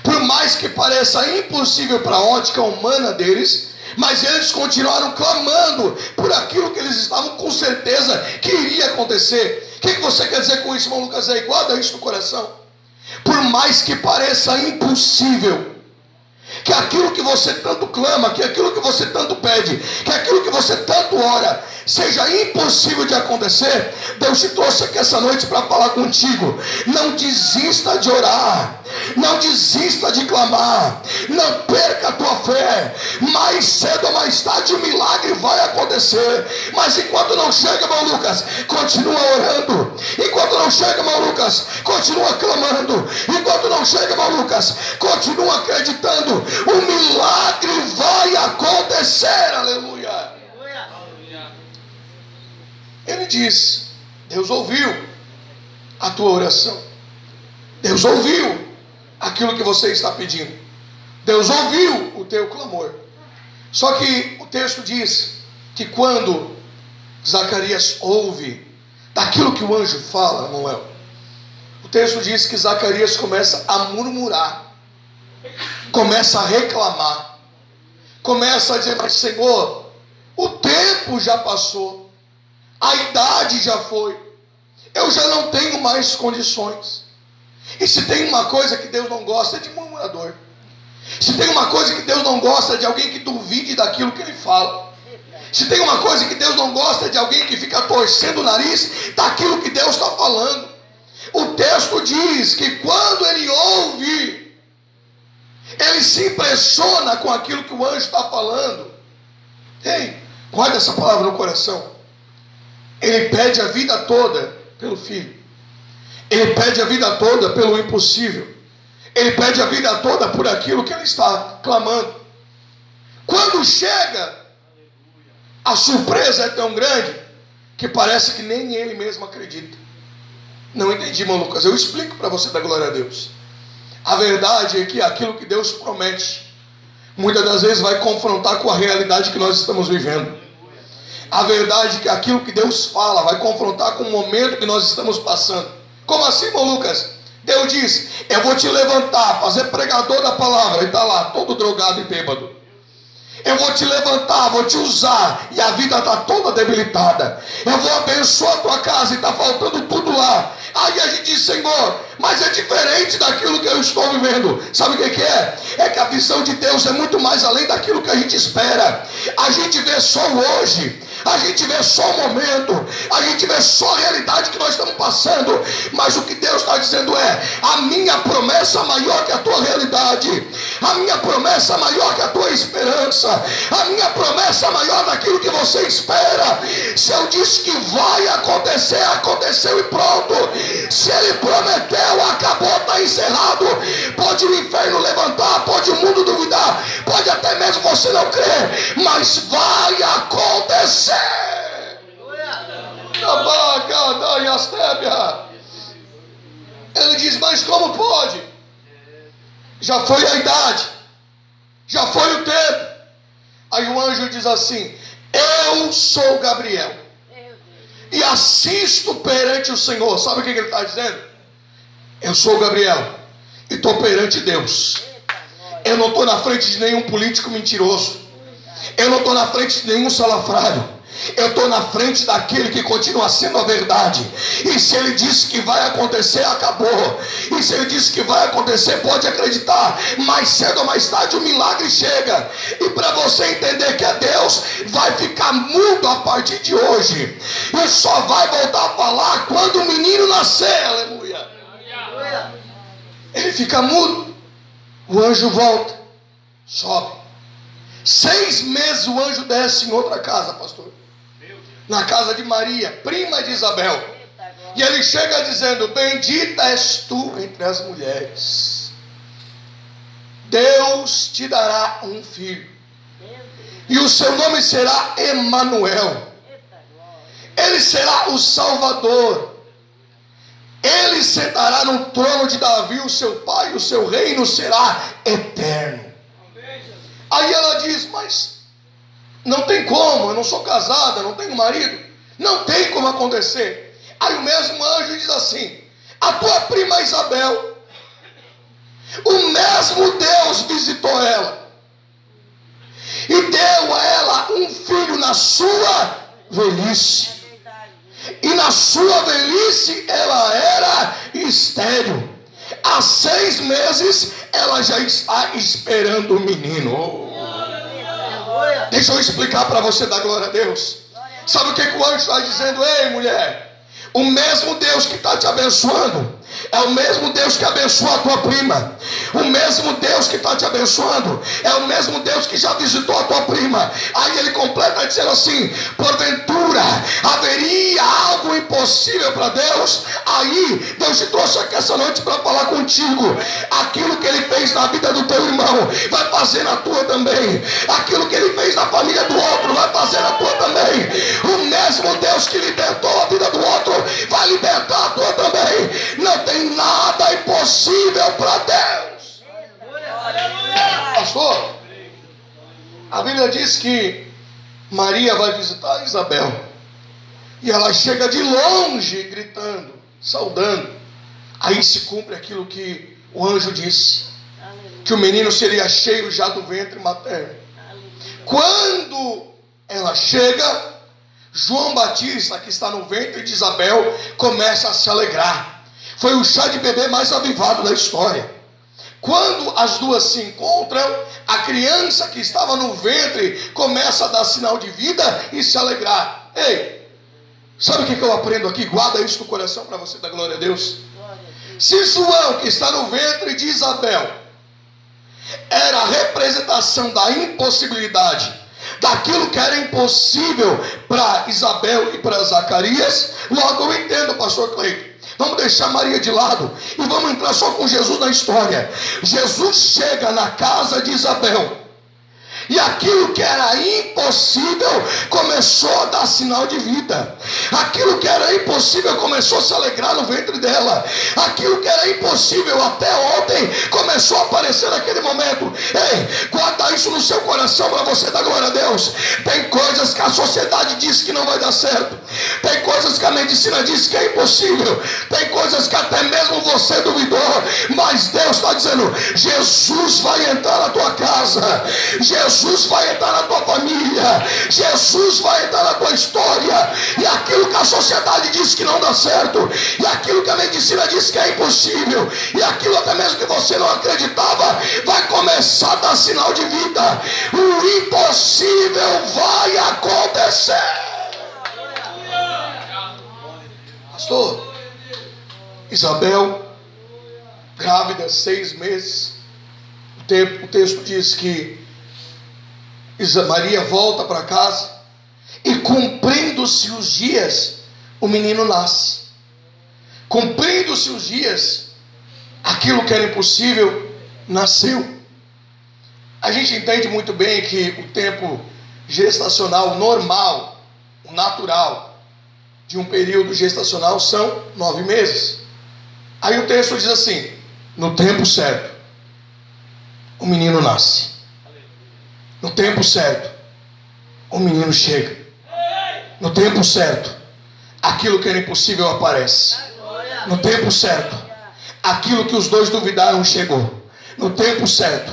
Por mais que pareça impossível para a ótica humana deles, mas eles continuaram clamando por aquilo que eles estavam com certeza que iria acontecer. O que você quer dizer com isso, irmão Lucas? Aí, guarda isso no coração. Por mais que pareça impossível, que aquilo que você tanto clama, que aquilo que você tanto pede, que aquilo que você tanto ora, seja impossível de acontecer, Deus te trouxe aqui essa noite para falar contigo. Não desista de orar, não desista de clamar, não perca a tua fé. Mais cedo ou mais tarde o milagre vai acontecer. Mas enquanto não chega, irmão Lucas, continua orando. Enquanto não chega, irmão Lucas, continua clamando. Enquanto não chega, irmão Lucas, continua acreditando. O milagre vai acontecer. Aleluia. Ele diz: Deus ouviu a tua oração, Deus ouviu aquilo que você está pedindo, Deus ouviu o teu clamor. Só que o texto diz que quando Zacarias ouve daquilo que o anjo fala, Manuel, o texto diz que Zacarias começa a murmurar, começa a reclamar, começa a dizer: mas Senhor, o tempo já passou, a idade já foi, eu já não tenho mais condições. E se tem uma coisa que Deus não gosta, é de murmurador. Se tem uma coisa que Deus não gosta, é de alguém que duvide daquilo que ele fala. Se tem uma coisa que Deus não gosta, é de alguém que fica torcendo o nariz daquilo que Deus está falando. O texto diz que quando ele ouve, ele se impressiona com aquilo que o anjo está falando. Ei, guarda essa palavra no coração. Ele pede a vida toda pelo filho. Ele pede a vida toda pelo impossível. Ele pede a vida toda por aquilo que ele está clamando. Quando chega, a surpresa é tão grande que parece que nem ele mesmo acredita. Não entendi, irmão Lucas. Eu explico para você da glória a Deus. A verdade é que aquilo que Deus promete, muitas das vezes vai confrontar com a realidade que nós estamos vivendo. A verdade é que aquilo que Deus fala vai confrontar com o momento que nós estamos passando. Como assim, irmão Lucas? Deus diz: eu vou te levantar, fazer pregador da palavra. Ele está lá, todo drogado e bêbado. Eu vou te levantar, vou te usar, e a vida está toda debilitada. Eu vou abençoar a tua casa e está faltando tudo lá. Aí a gente diz: Senhor, mas é diferente daquilo que eu estou vivendo. Sabe o que é? É que a visão de Deus é muito mais além daquilo que a gente espera. A gente vê só o hoje, a gente vê só o momento, a gente vê só a realidade que nós estamos passando. Mas o que Deus está dizendo é: a minha promessa é maior que a tua realidade, a minha promessa é maior que a tua esperança, a minha promessa é maior daquilo que você espera. Se eu disse que vai acontecer, aconteceu e pronto. Se Ele prometeu, acabou, está encerrado. Pode o inferno levantar, pode o mundo duvidar, pode até mesmo você não crer, mas vai acontecer. Ele diz: mas como pode? Já foi a idade, já foi o tempo. Aí o anjo diz assim: eu sou Gabriel e assisto perante o Senhor. Sabe o que ele está dizendo? Eu sou Gabriel e estou perante Deus. Eu não estou na frente de nenhum político mentiroso, eu não estou na frente de nenhum salafrário. Eu estou na frente daquele que continua sendo a verdade. E se ele disse que vai acontecer, acabou. E se ele disse que vai acontecer, pode acreditar, mais cedo ou mais tarde o milagre chega. E para você entender que é Deus, vai ficar mudo a partir de hoje, e só vai voltar a falar quando o menino nascer. Aleluia. Ele fica mudo. O anjo volta, sobe. 6 meses o anjo desce em outra casa, pastor, na casa de Maria, prima de Isabel. E ele chega dizendo: bendita és tu entre as mulheres, Deus te dará um filho, e o seu nome será Emanuel. Ele será o Salvador. Ele sentará no trono de Davi, o seu pai, e o seu reino será eterno. Aí ela diz: mas não tem como, eu não sou casada, não tenho marido, não tem como acontecer. Aí o mesmo anjo diz assim: a tua prima Isabel, o mesmo Deus visitou ela e deu a ela um filho na sua velhice. E na sua velhice ela era estéril. Há 6 meses ela já está esperando o menino. Deixa eu explicar para você, da glória a Deus. Sabe o que o anjo está dizendo? Ei, mulher, o mesmo Deus que está te abençoando é o mesmo Deus que abençoa a tua prima. O mesmo Deus que está te abençoando é o mesmo Deus que já visitou a tua prima. Aí ele completa dizendo assim: porventura haveria algo impossível para Deus? Aí Deus te trouxe aqui essa noite para falar contigo. Aquilo que Ele fez na vida do teu irmão, vai fazer na tua também. Aquilo que Ele fez na família do outro, vai fazer na tua também. O mesmo Deus que libertou a vida do outro, vai libertar a tua também. Não tem nada impossível para Deus. Pastor, a Bíblia diz que Maria vai visitar Isabel, e ela chega de longe gritando, saudando. Aí se cumpre aquilo que o anjo disse, que o menino seria cheio já do ventre materno. Quando ela chega, João Batista, que está no ventre de Isabel, começa a se alegrar. Foi o chá de bebê mais avivado da história. Quando as duas se encontram, a criança que estava no ventre começa a dar sinal de vida e se alegrar. Ei, sabe o que eu aprendo aqui? Guarda isso no coração para você, da glória a Deus. Se João, que está no ventre de Isabel, era a representação da impossibilidade, daquilo que era impossível para Isabel e para Zacarias, logo eu entendo, pastor Cleiton. Vamos deixar Maria de lado e vamos entrar só com Jesus na história. Jesus chega na casa de Isabel, e aquilo que era impossível começou a dar sinal de vida. Aquilo que era impossível começou a se alegrar no ventre dela. Aquilo que era impossível até ontem começou a aparecer naquele momento. Ei, guarda isso no seu coração. coração para você dar glória a Deus. Tem coisas que a sociedade diz que não vai dar certo. Tem coisas que a medicina diz que é impossível. Tem coisas que até mesmo você duvidou. Mas Deus está dizendo: Jesus vai entrar na tua casa. Jesus vai entrar na tua família. Jesus vai entrar na tua história. E aquilo que a sociedade diz que não dá certo, e aquilo que a medicina diz que é impossível, e aquilo até mesmo que você não acreditava, vai começar a dar sinal de vida. O impossível vai acontecer. Pastor, Isabel, grávida, 6 meses. O texto diz que Maria volta para casa, e cumprindo-se os dias, o menino nasce. Cumprindo-se os dias, aquilo que era impossível nasceu. A gente entende muito bem que o tempo gestacional normal, o natural de um período gestacional são 9 meses. Aí o texto diz assim: no tempo certo, o menino nasce. No tempo certo, o menino chega. No tempo certo, aquilo que era impossível aparece. No tempo certo, aquilo que os dois duvidaram chegou. No tempo certo,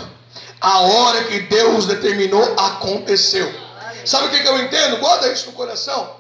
a hora que Deus determinou aconteceu. Sabe o que eu entendo? Guarda isso no coração.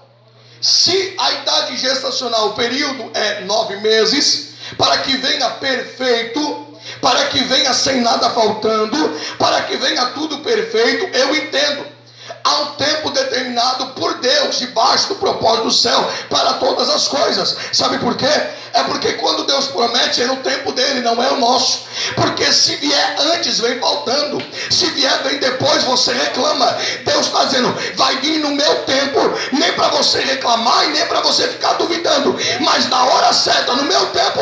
Se a idade gestacional, o período é 9 meses, para que venha perfeito, para que venha sem nada faltando, para que venha tudo perfeito, eu entendo. Há um tempo determinado por Deus, debaixo do propósito do céu, para todas as coisas. Sabe por quê? É porque quando Deus promete, é no tempo dele, não é o nosso. Porque se vier antes, vem faltando. Se vier, vem depois, você reclama. Deus está dizendo: vai vir no meu tempo, nem para você reclamar e nem para você ficar duvidando. Mas na hora certa, no meu tempo,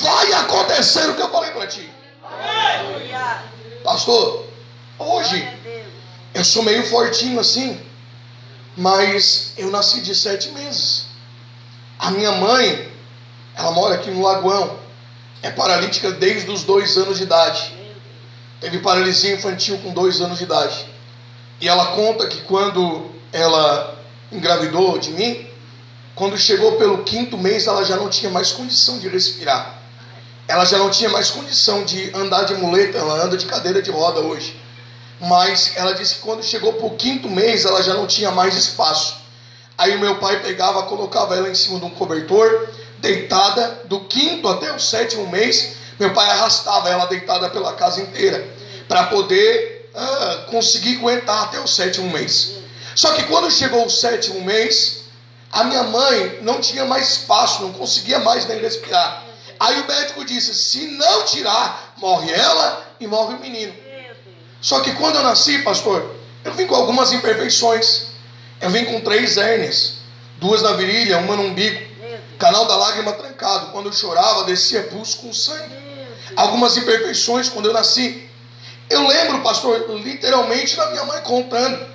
vai acontecer o que eu falei para ti. Pastor, hoje eu sou meio fortinho assim, mas eu nasci de 7 meses. A minha mãe, ela mora aqui no Lagoão, é paralítica desde os 2 anos de idade. Teve paralisia infantil com 2 anos de idade. E ela conta que quando ela engravidou de mim, quando chegou pelo 5º mês, ela já não tinha mais condição de respirar. Ela já não tinha mais condição de andar de muleta, ela anda de cadeira de roda hoje. Mas ela disse que quando chegou para o 5º mês, ela já não tinha mais espaço. Aí o meu pai pegava, colocava ela em cima de um cobertor, deitada, do 5º até o 7º mês, meu pai arrastava ela deitada pela casa inteira, para poder conseguir aguentar até o 7º mês. Só que quando chegou o 7º mês, a minha mãe não tinha mais espaço, não conseguia mais nem respirar. Aí o médico disse: se não tirar, morre ela e morre o menino. Só que quando eu nasci, pastor, eu vim com algumas imperfeições. Eu vim com 3 hérnias, 2 na virilha, uma no umbigo, canal da lágrima trancado. Quando eu chorava, descia pus com sangue. Algumas imperfeições quando eu nasci. Eu lembro, pastor, literalmente da minha mãe contando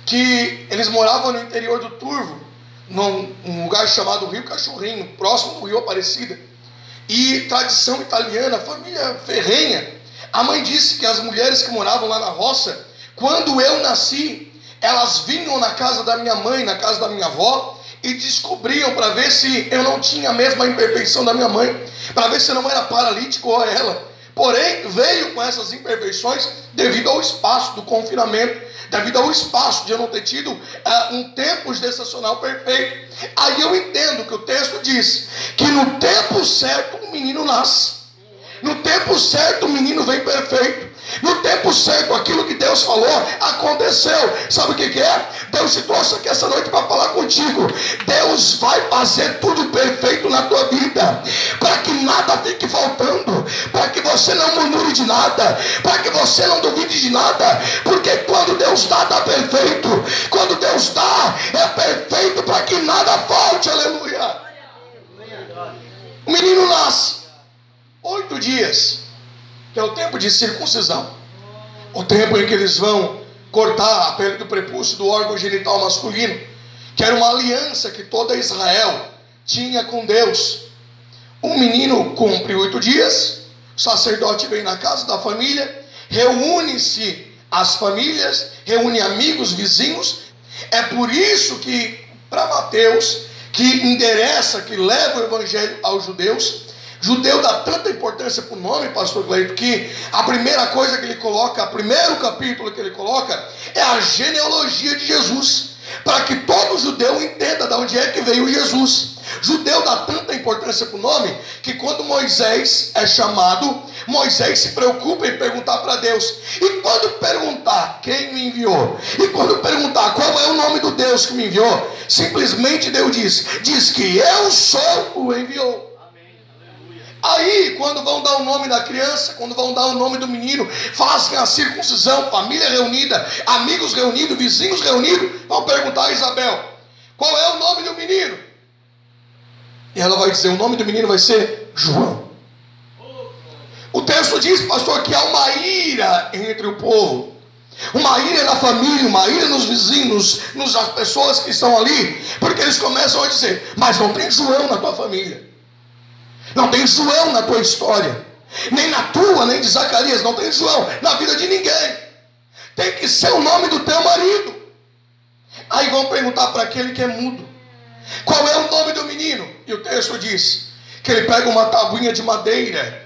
que eles moravam no interior do Turvo, num lugar chamado Rio Cachorrinho, próximo do Rio Aparecida. E tradição italiana, família ferrenha. A mãe disse que as mulheres que moravam lá na roça, quando eu nasci, elas vinham na casa da minha mãe, na casa da minha avó, e descobriam para ver se eu não tinha a mesma imperfeição da minha mãe, para ver se eu não era paralítico ou ela. Porém, veio com essas imperfeições devido ao espaço do confinamento, devido ao espaço de eu não ter tido um tempo gestacional perfeito. Aí eu entendo que o texto diz que no tempo certo o menino nasce. No tempo certo o menino vem perfeito. No tempo certo aquilo que Deus falou aconteceu. Sabe o que é? Deus te trouxe aqui essa noite para falar contigo. Deus vai fazer tudo perfeito na tua vida, para que nada fique faltando, para que você não murmure de nada, para que você não duvide de nada. Porque quando Deus dá, dá perfeito. Quando Deus dá, é perfeito, para que nada falte. Aleluia. O menino nasce 8 dias, que é o tempo de circuncisão, o tempo em que eles vão cortar a pele do prepúcio do órgão genital masculino, que era uma aliança que toda Israel tinha com Deus. O menino cumpre 8 dias, o sacerdote vem na casa da família, reúne-se as famílias, reúne amigos, vizinhos. É por isso que, para Mateus, que endereça, que leva o evangelho aos judeus, judeu dá tanta importância para o nome, pastor Cleito, que a primeira coisa que ele coloca, o primeiro capítulo que ele coloca, é a genealogia de Jesus, para que todo judeu entenda de onde é que veio Jesus. Judeu dá tanta importância para o nome, que quando Moisés é chamado, Moisés se preocupa em perguntar para Deus. E quando perguntar quem me enviou, e quando perguntar qual é o nome do Deus que me enviou, simplesmente Deus diz que eu sou o enviou. Aí, quando vão dar o nome da criança, quando vão dar o nome do menino, fazem a circuncisão, família reunida, amigos reunidos, vizinhos reunidos, vão perguntar a Isabel: qual é o nome do menino? E ela vai dizer: o nome do menino vai ser João. O texto diz, pastor, que há uma ira entre o povo, uma ira na família, uma ira nos vizinhos, nas pessoas que estão ali, porque eles começam a dizer: mas não tem João na tua família, não tem João na tua história, nem na tua, nem de Zacarias, não tem João na vida de ninguém, tem que ser o nome do teu marido. Aí vão perguntar para aquele que é mudo: qual é o nome do menino? E o texto diz que ele pega uma tabuinha de madeira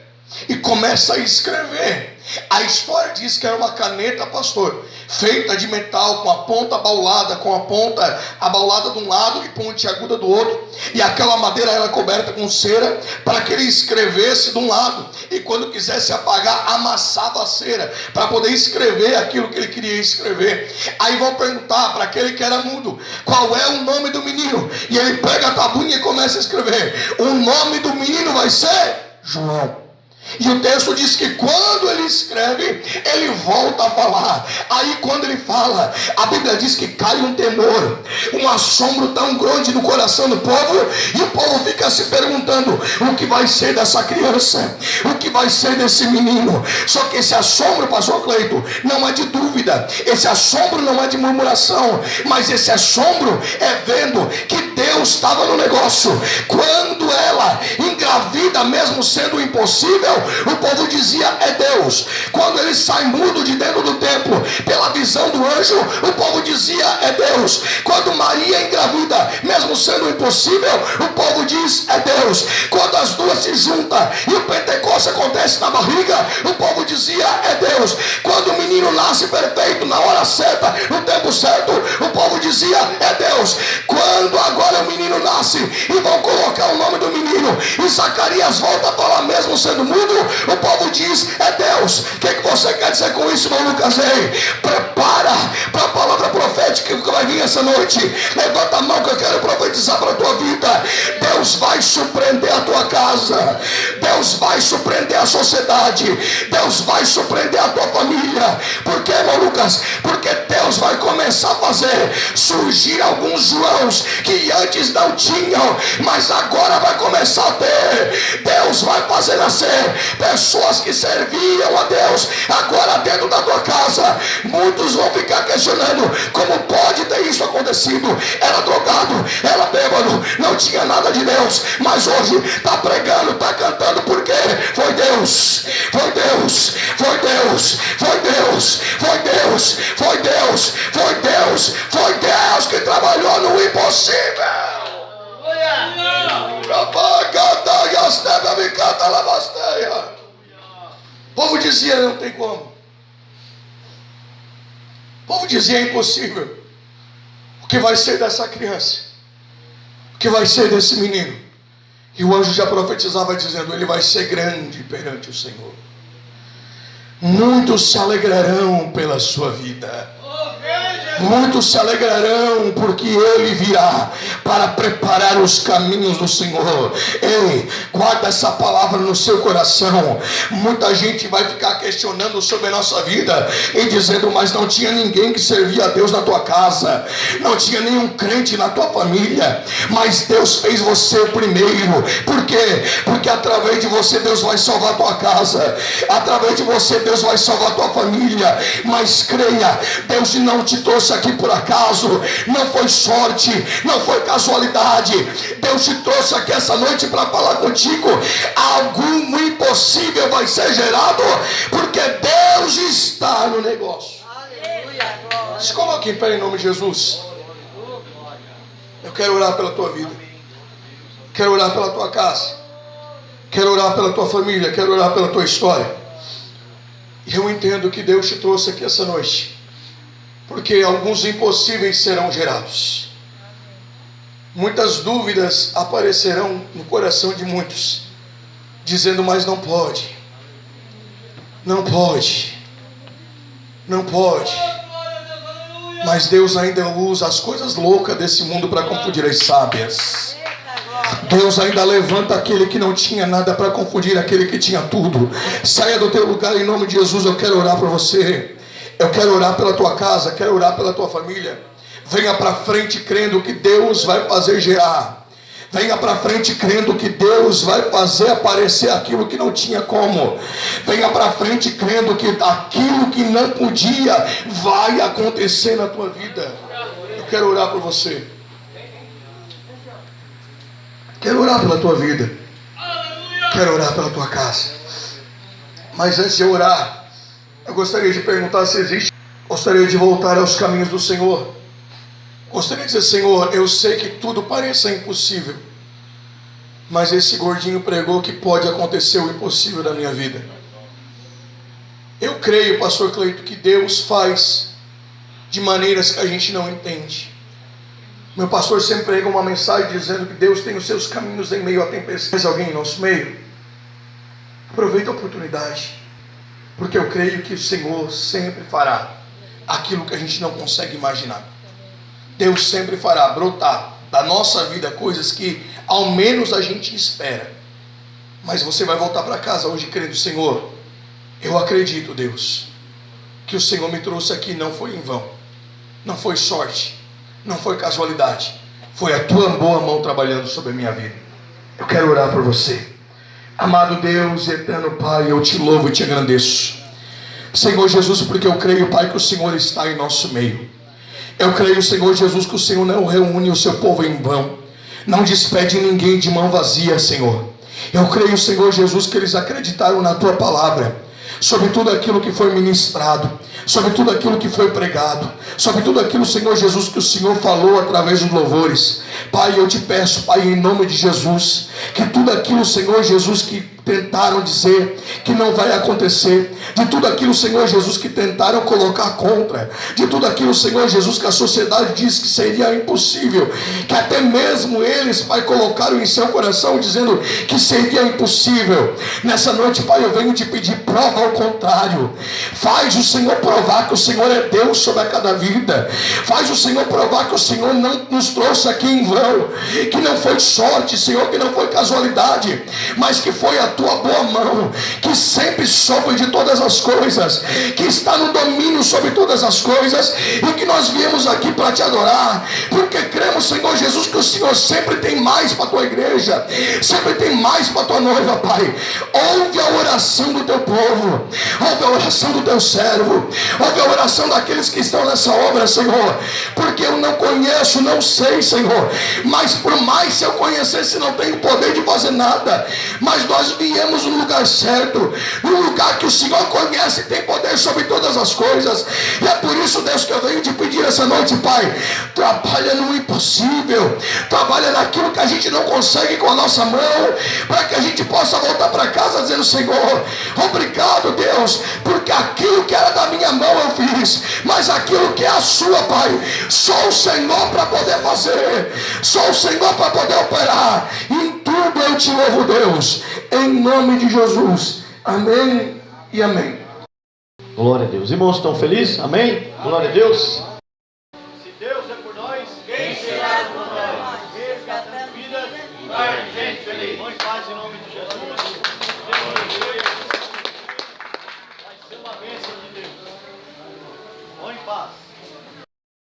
e começa a escrever. A história diz que era uma caneta, pastor, feita de metal, com a ponta abaulada, com a ponta abaulada de um lado e pontiaguda do outro, e aquela madeira era coberta com cera, para que ele escrevesse de um lado, e quando quisesse apagar, amassava a cera, para poder escrever aquilo que ele queria escrever. Aí vão perguntar para aquele que era mudo: qual é o nome do menino? E ele pega a tabuinha e começa a escrever: o nome do menino vai ser João. E o texto diz que quando ele escreve, ele volta a falar. Aí quando ele fala, a Bíblia diz que cai um temor, um assombro tão grande no coração do povo, e o povo fica se perguntando: o que vai ser dessa criança? O que vai ser desse menino? Só que esse assombro, pastor Cleito, não é de dúvida, esse assombro não é de murmuração, mas esse assombro é vendo que Deus estava no negócio. Quando ela engravida, mesmo sendo impossível, o povo dizia: é Deus. Quando ele sai mudo de dentro do templo, pela visão do anjo, o povo dizia: é Deus. Quando Maria engravida, mesmo sendo impossível, o povo diz: é Deus. Quando as duas se juntam e o Pentecostes acontece na barriga, o povo dizia: é Deus. Quando o menino nasce perfeito, na hora certa, no tempo certo, o povo dizia: é Deus. Quando agora o menino nasce e vão colocar o nome do menino, e Zacarias volta a falar mesmo sendo mudo, o povo diz: é Deus. O que você quer dizer com isso, irmão Lucas? Ei, prepara para a palavra profética que vai vir essa noite. Levanta a mão que eu quero profetizar para a tua vida. Deus vai surpreender a tua casa, Deus vai surpreender a sociedade, Deus vai surpreender a tua família. Por que, irmão Lucas? Porque Deus vai começar a fazer surgir alguns Joãos que antes não tinham, mas agora vai começar a ter. Deus vai fazer nascer pessoas que serviam a Deus agora dentro da tua casa. Muitos vão ficar questionando: como pode ter isso acontecido? Era drogado, era bêbado, não tinha nada de Deus, mas hoje está pregando, está cantando. Por quê? Foi Deus, foi Deus, foi Deus, foi Deus, foi Deus, foi Deus, foi Deus, foi Deus que trabalhou no impossível. O povo dizia: não tem como. O povo dizia: é impossível. O que vai ser dessa criança? O que vai ser desse menino? E o anjo já profetizava dizendo: ele vai ser grande perante o Senhor. Muitos se alegrarão pela sua vida. Muitos se alegrarão porque ele virá para preparar os caminhos do Senhor. Ei, guarda essa palavra no seu coração. Muita gente vai ficar questionando sobre a nossa vida e dizendo: mas não tinha ninguém que servia a Deus na tua casa, não tinha nenhum crente na tua família, mas Deus fez você primeiro. Por quê? Porque através de você Deus vai salvar a tua casa, através de você Deus vai salvar a tua família. Mas creia, Deus não te trouxe aqui por acaso, não foi sorte, não foi casualidade. Deus te trouxe aqui essa noite para falar contigo. Algum impossível vai ser gerado, porque Deus está no negócio. Se coloque em pé em nome de Jesus. Eu quero orar pela tua vida. Quero orar pela tua casa. Quero orar pela tua família. Quero orar pela tua história. E eu entendo que Deus te trouxe aqui essa noite, porque alguns impossíveis serão gerados. Muitas dúvidas aparecerão no coração de muitos, dizendo: mas não pode. Não pode. Não pode. Mas Deus ainda usa as coisas loucas desse mundo para confundir as sábias. Deus ainda levanta aquele que não tinha nada para confundir aquele que tinha tudo. Saia do teu lugar em nome de Jesus. Eu quero orar por você. Eu quero orar pela tua casa. Quero orar pela tua família. Venha para frente crendo que Deus vai fazer gerar. Venha para frente crendo que Deus vai fazer aparecer aquilo que não tinha como. Venha para frente crendo que aquilo que não podia vai acontecer na tua vida. Eu quero orar por você. Quero orar pela tua vida. Quero orar pela tua casa. Mas antes de eu orar, eu gostaria de perguntar se existe. Gostaria de voltar aos caminhos do Senhor. Gostaria de dizer: Senhor, eu sei que tudo pareça impossível, mas esse gordinho pregou que pode acontecer o impossível na minha vida. Eu creio, pastor Cleito, que Deus faz de maneiras que a gente não entende. Meu pastor sempre prega uma mensagem dizendo que Deus tem os seus caminhos em meio à tempestade. Alguém em nosso meio? Aproveita a oportunidade, porque eu creio que o Senhor sempre fará aquilo que a gente não consegue imaginar. Deus sempre fará brotar da nossa vida coisas que ao menos a gente espera. Mas você vai voltar para casa hoje crendo: Senhor, eu acredito, Deus, que o Senhor me trouxe aqui não foi em vão. Não foi sorte. Não foi casualidade. Foi a tua boa mão trabalhando sobre a minha vida. Eu quero orar por você. Amado Deus, eterno Pai, eu te louvo e te agradeço, Senhor Jesus, porque eu creio, Pai, que o Senhor está em nosso meio. Eu creio, Senhor Jesus, que o Senhor não reúne o seu povo em vão. Não despede ninguém de mão vazia, Senhor. Eu creio, Senhor Jesus, que eles acreditaram na tua palavra, sobre tudo aquilo que foi ministrado, sobre tudo aquilo que foi pregado, sobre tudo aquilo, Senhor Jesus, que o Senhor falou através dos louvores. Pai, eu te peço, Pai, em nome de Jesus, que tudo aquilo, Senhor Jesus, que tentaram dizer que não vai acontecer, de tudo aquilo, Senhor Jesus, que tentaram colocar contra, de tudo aquilo, Senhor Jesus, que a sociedade diz que seria impossível, que até mesmo eles, Pai, colocaram em seu coração dizendo que seria impossível. Nessa noite, Pai, eu venho te pedir prova ao contrário. Faz o Senhor provar que o Senhor é Deus sobre a cada vida. Faz o Senhor provar que o Senhor não nos trouxe aqui em vão, que não foi sorte, Senhor, que não foi casualidade, mas que foi a tua boa mão, que sempre soube de todas as coisas, que está no domínio sobre todas as coisas, e que nós viemos aqui para te adorar, porque cremos, Senhor Jesus, que o Senhor sempre tem mais para a tua igreja, sempre tem mais para a tua noiva, Pai. Ouve a oração do teu povo, ouve a oração do teu servo, ouve a oração daqueles que estão nessa obra, Senhor, porque eu não conheço, não sei, Senhor, mas por mais se eu conhecesse, não tenho poder de fazer nada. Mas nós viemos no lugar certo, no lugar que o Senhor conhece e tem poder sobre todas as coisas. E é por isso, Deus, que eu venho te pedir essa noite, Pai, trabalha no impossível, trabalha naquilo que a gente não consegue com a nossa mão, para que a gente possa voltar para casa dizendo: Senhor, obrigado, Deus, porque aquilo que era da minha mão eu fiz, mas aquilo que é a sua, Pai, só o Senhor para poder fazer, só o Senhor para poder operar. Em tudo eu te louvo, Deus, em nome de Jesus. Amém e amém. Glória a Deus. Irmãos, estão felizes? Amém? Glória a Deus. Se Deus é por nós, quem será por nós? Resgatando vidas, vai gente feliz. Põe paz em nome de Jesus.